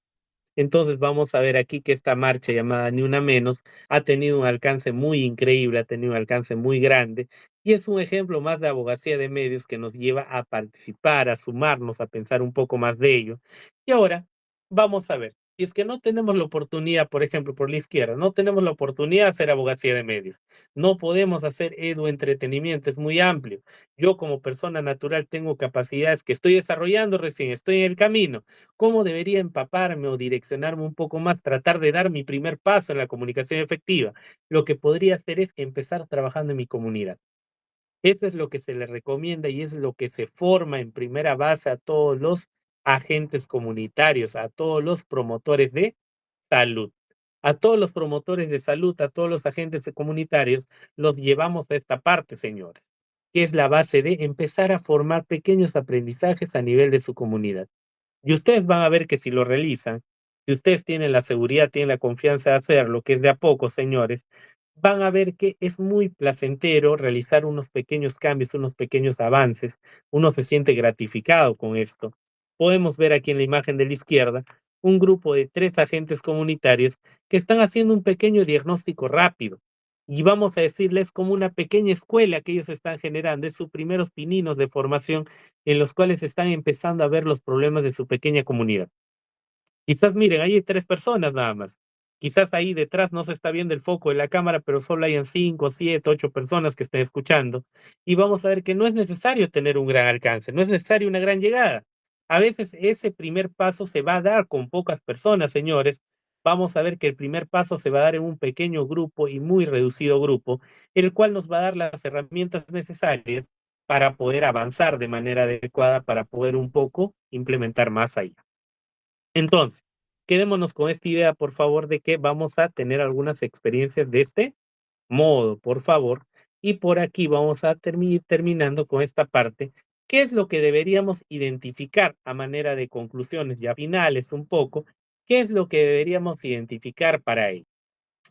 S1: Entonces vamos a ver aquí que esta marcha llamada Ni Una Menos ha tenido un alcance muy increíble, ha tenido un alcance muy grande, y es un ejemplo más de abogacía de medios que nos lleva a participar, a sumarnos, a pensar un poco más de ello. Y ahora vamos a ver, Y es que no tenemos la oportunidad, por ejemplo, por la izquierda, no tenemos la oportunidad de hacer abogacía de medios. No podemos hacer entretenimiento, es muy amplio. Yo como persona natural tengo capacidades que estoy desarrollando recién, estoy en el camino. ¿Cómo debería empaparme o direccionarme un poco más, tratar de dar mi primer paso en la comunicación efectiva? Lo que podría hacer es empezar trabajando en mi comunidad. Eso es lo que se le recomienda y es lo que se forma en primera base a todos los agentes comunitarios, a todos los promotores de salud. A todos los promotores de salud, a todos los agentes comunitarios, los llevamos a esta parte, señores, que es la base de empezar a formar pequeños aprendizajes a nivel de su comunidad. Y ustedes van a ver que si lo realizan, si ustedes tienen la seguridad, tienen la confianza de hacerlo, que es de a poco, señores, van a ver que es muy placentero realizar unos pequeños cambios, unos pequeños avances. Uno se siente gratificado con esto. Podemos ver aquí en la imagen de la izquierda un grupo de 3 agentes comunitarios que están haciendo un pequeño diagnóstico rápido. Y vamos a decirles como una pequeña escuela que ellos están generando, es sus primeros pininos de formación en los cuales están empezando a ver los problemas de su pequeña comunidad. Quizás miren, ahí hay 3 personas nada más. Quizás ahí detrás no se está viendo el foco de la cámara, pero solo hayan 5, 7, 8 personas que estén escuchando. Y vamos a ver que no es necesario tener un gran alcance, no es necesario una gran llegada. A veces ese primer paso se va a dar con pocas personas, señores. Vamos a ver que el primer paso se va a dar en un pequeño grupo y muy reducido grupo, el cual nos va a dar las herramientas necesarias para poder avanzar de manera adecuada, para poder un poco implementar más allá. Entonces, quedémonos con esta idea, por favor, de que vamos a tener algunas experiencias de este modo, por favor. Y por aquí vamos a terminando con esta parte. ¿Qué es lo que deberíamos identificar a manera de conclusiones ya finales un poco? ¿Qué es lo que deberíamos identificar para ello?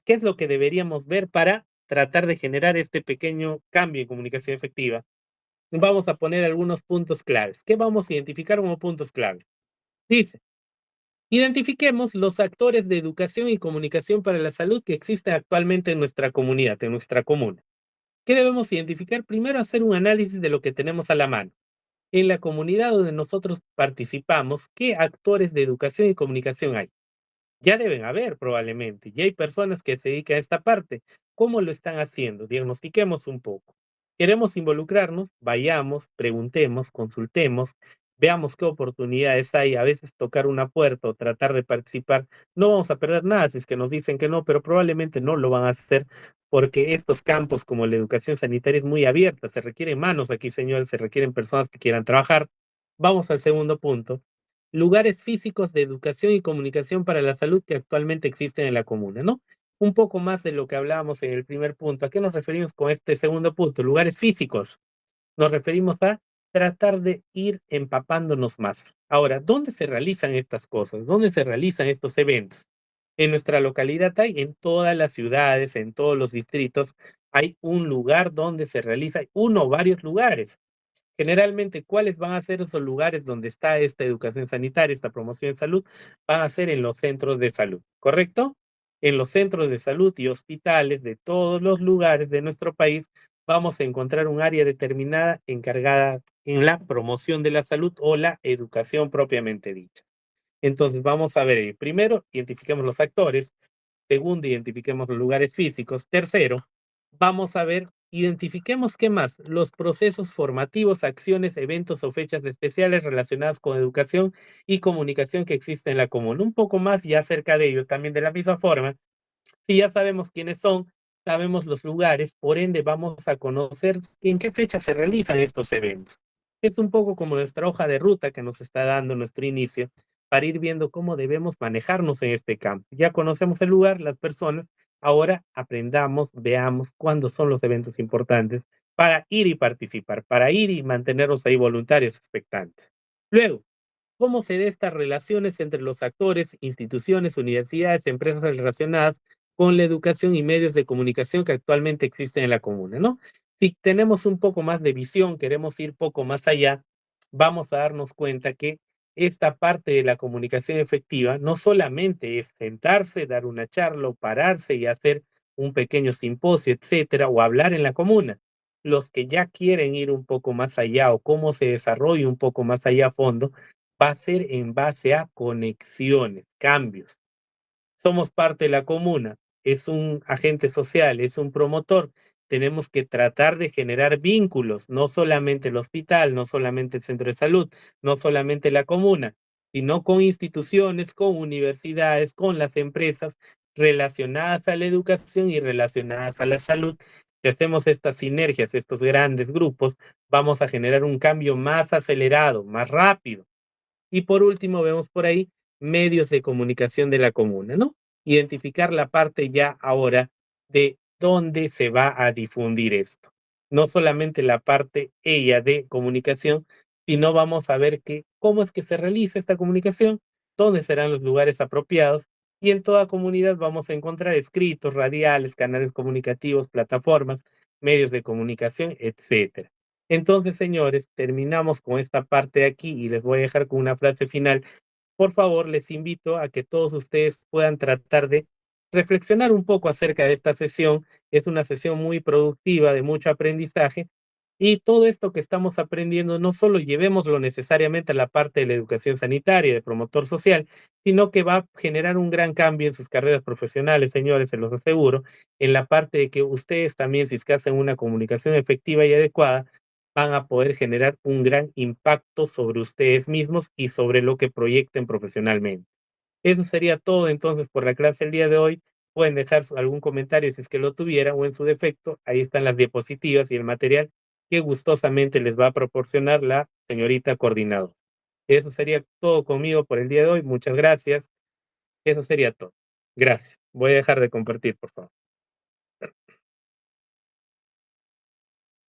S1: ¿Qué es lo que deberíamos ver para tratar de generar este pequeño cambio en comunicación efectiva? Vamos a poner algunos puntos claves. ¿Qué vamos a identificar como puntos claves? Dice, identifiquemos los actores de educación y comunicación para la salud que existen actualmente en nuestra comunidad, en nuestra comuna. ¿Qué debemos identificar? Primero, hacer un análisis de lo que tenemos a la mano. En la comunidad donde nosotros participamos, ¿qué actores de educación y comunicación hay? Ya deben haber probablemente, ya hay personas que se dedican a esta parte. ¿Cómo lo están haciendo? Diagnostiquemos un poco. ¿Queremos involucrarnos? Vayamos, preguntemos, consultemos, veamos qué oportunidades hay. A veces tocar una puerta o tratar de participar, no vamos a perder nada si es que nos dicen que no, pero probablemente no lo van a hacer porque estos campos como la educación sanitaria es muy abierta, se requieren manos aquí, señores, se requieren personas que quieran trabajar. Vamos al segundo punto, lugares físicos de educación y comunicación para la salud que actualmente existen en la comuna, ¿no? Un poco más de lo que hablábamos en el primer punto. ¿A qué nos referimos con este segundo punto? Lugares físicos. Nos referimos a tratar de ir empapándonos más. Ahora, ¿dónde se realizan estas cosas? ¿Dónde se realizan estos eventos? En nuestra localidad hay, en todas las ciudades, en todos los distritos, hay un lugar donde se realiza, uno o varios lugares. Generalmente, ¿cuáles van a ser esos lugares donde está esta educación sanitaria, esta promoción de salud? Van a ser en los centros de salud, ¿correcto? En los centros de salud y hospitales de todos los lugares de nuestro país vamos a encontrar un área determinada encargada en la promoción de la salud o la educación propiamente dicha. Entonces, vamos a ver, primero, identifiquemos los actores. Segundo, identifiquemos los lugares físicos. Tercero, vamos a ver, identifiquemos qué más, los procesos formativos, acciones, eventos o fechas especiales relacionadas con educación y comunicación que existen en la comuna. Un poco más ya acerca de ello, también de la misma forma, si ya sabemos quiénes son, sabemos los lugares, por ende vamos a conocer en qué fecha se realizan estos eventos. Es un poco como nuestra hoja de ruta que nos está dando nuestro inicio para ir viendo cómo debemos manejarnos en este campo. Ya conocemos el lugar, las personas, ahora aprendamos, veamos cuándo son los eventos importantes para ir y participar, para ir y mantenernos ahí voluntarios, expectantes. Luego, cómo se da estas relaciones entre los actores, instituciones, universidades, empresas relacionadas con la educación y medios de comunicación que actualmente existen en la comuna, ¿no? Si tenemos un poco más de visión, queremos ir poco más allá, vamos a darnos cuenta que esta parte de la comunicación efectiva no solamente es sentarse, dar una charla o pararse y hacer un pequeño simposio, etcétera, o hablar en la comuna. Los que ya quieren ir un poco más allá o cómo se desarrolla un poco más allá a fondo, va a ser en base a conexiones, cambios. Somos parte de la comuna, es un agente social, es un promotor. Tenemos que tratar de generar vínculos, no solamente el hospital, no solamente el centro de salud, no solamente la comuna, sino con instituciones, con universidades, con las empresas relacionadas a la educación y relacionadas a la salud. Si hacemos estas sinergias, estos grandes grupos, vamos a generar un cambio más acelerado, más rápido. Y por último, vemos por ahí medios de comunicación de la comuna, ¿no? Identificar la parte ya ahora de dónde se va a difundir esto. No solamente la parte ella de comunicación, sino vamos a ver que cómo es que se realiza esta comunicación, dónde serán los lugares apropiados y en toda comunidad vamos a encontrar escritos, radiales, canales comunicativos, plataformas, medios de comunicación, etcétera. Entonces, señores, terminamos con esta parte de aquí y les voy a dejar con una frase final. Por favor, les invito a que todos ustedes puedan tratar de reflexionar un poco acerca de esta sesión. Es una sesión muy productiva, de mucho aprendizaje, y todo esto que estamos aprendiendo no solo llevémoslo necesariamente a la parte de la educación sanitaria, de promotor social, sino que va a generar un gran cambio en sus carreras profesionales, señores, se los aseguro, en la parte de que ustedes también, si es que hacen una comunicación efectiva y adecuada, van a poder generar un gran impacto sobre ustedes mismos y sobre lo que proyecten profesionalmente. Eso sería todo entonces por la clase el día de hoy. Pueden dejar algún comentario si es que lo tuviera o en su defecto, ahí están las diapositivas y el material que gustosamente les va a proporcionar la señorita coordinadora. Eso sería todo conmigo por el día de hoy. Muchas gracias. Eso sería todo. Gracias. Voy a dejar de compartir, por favor.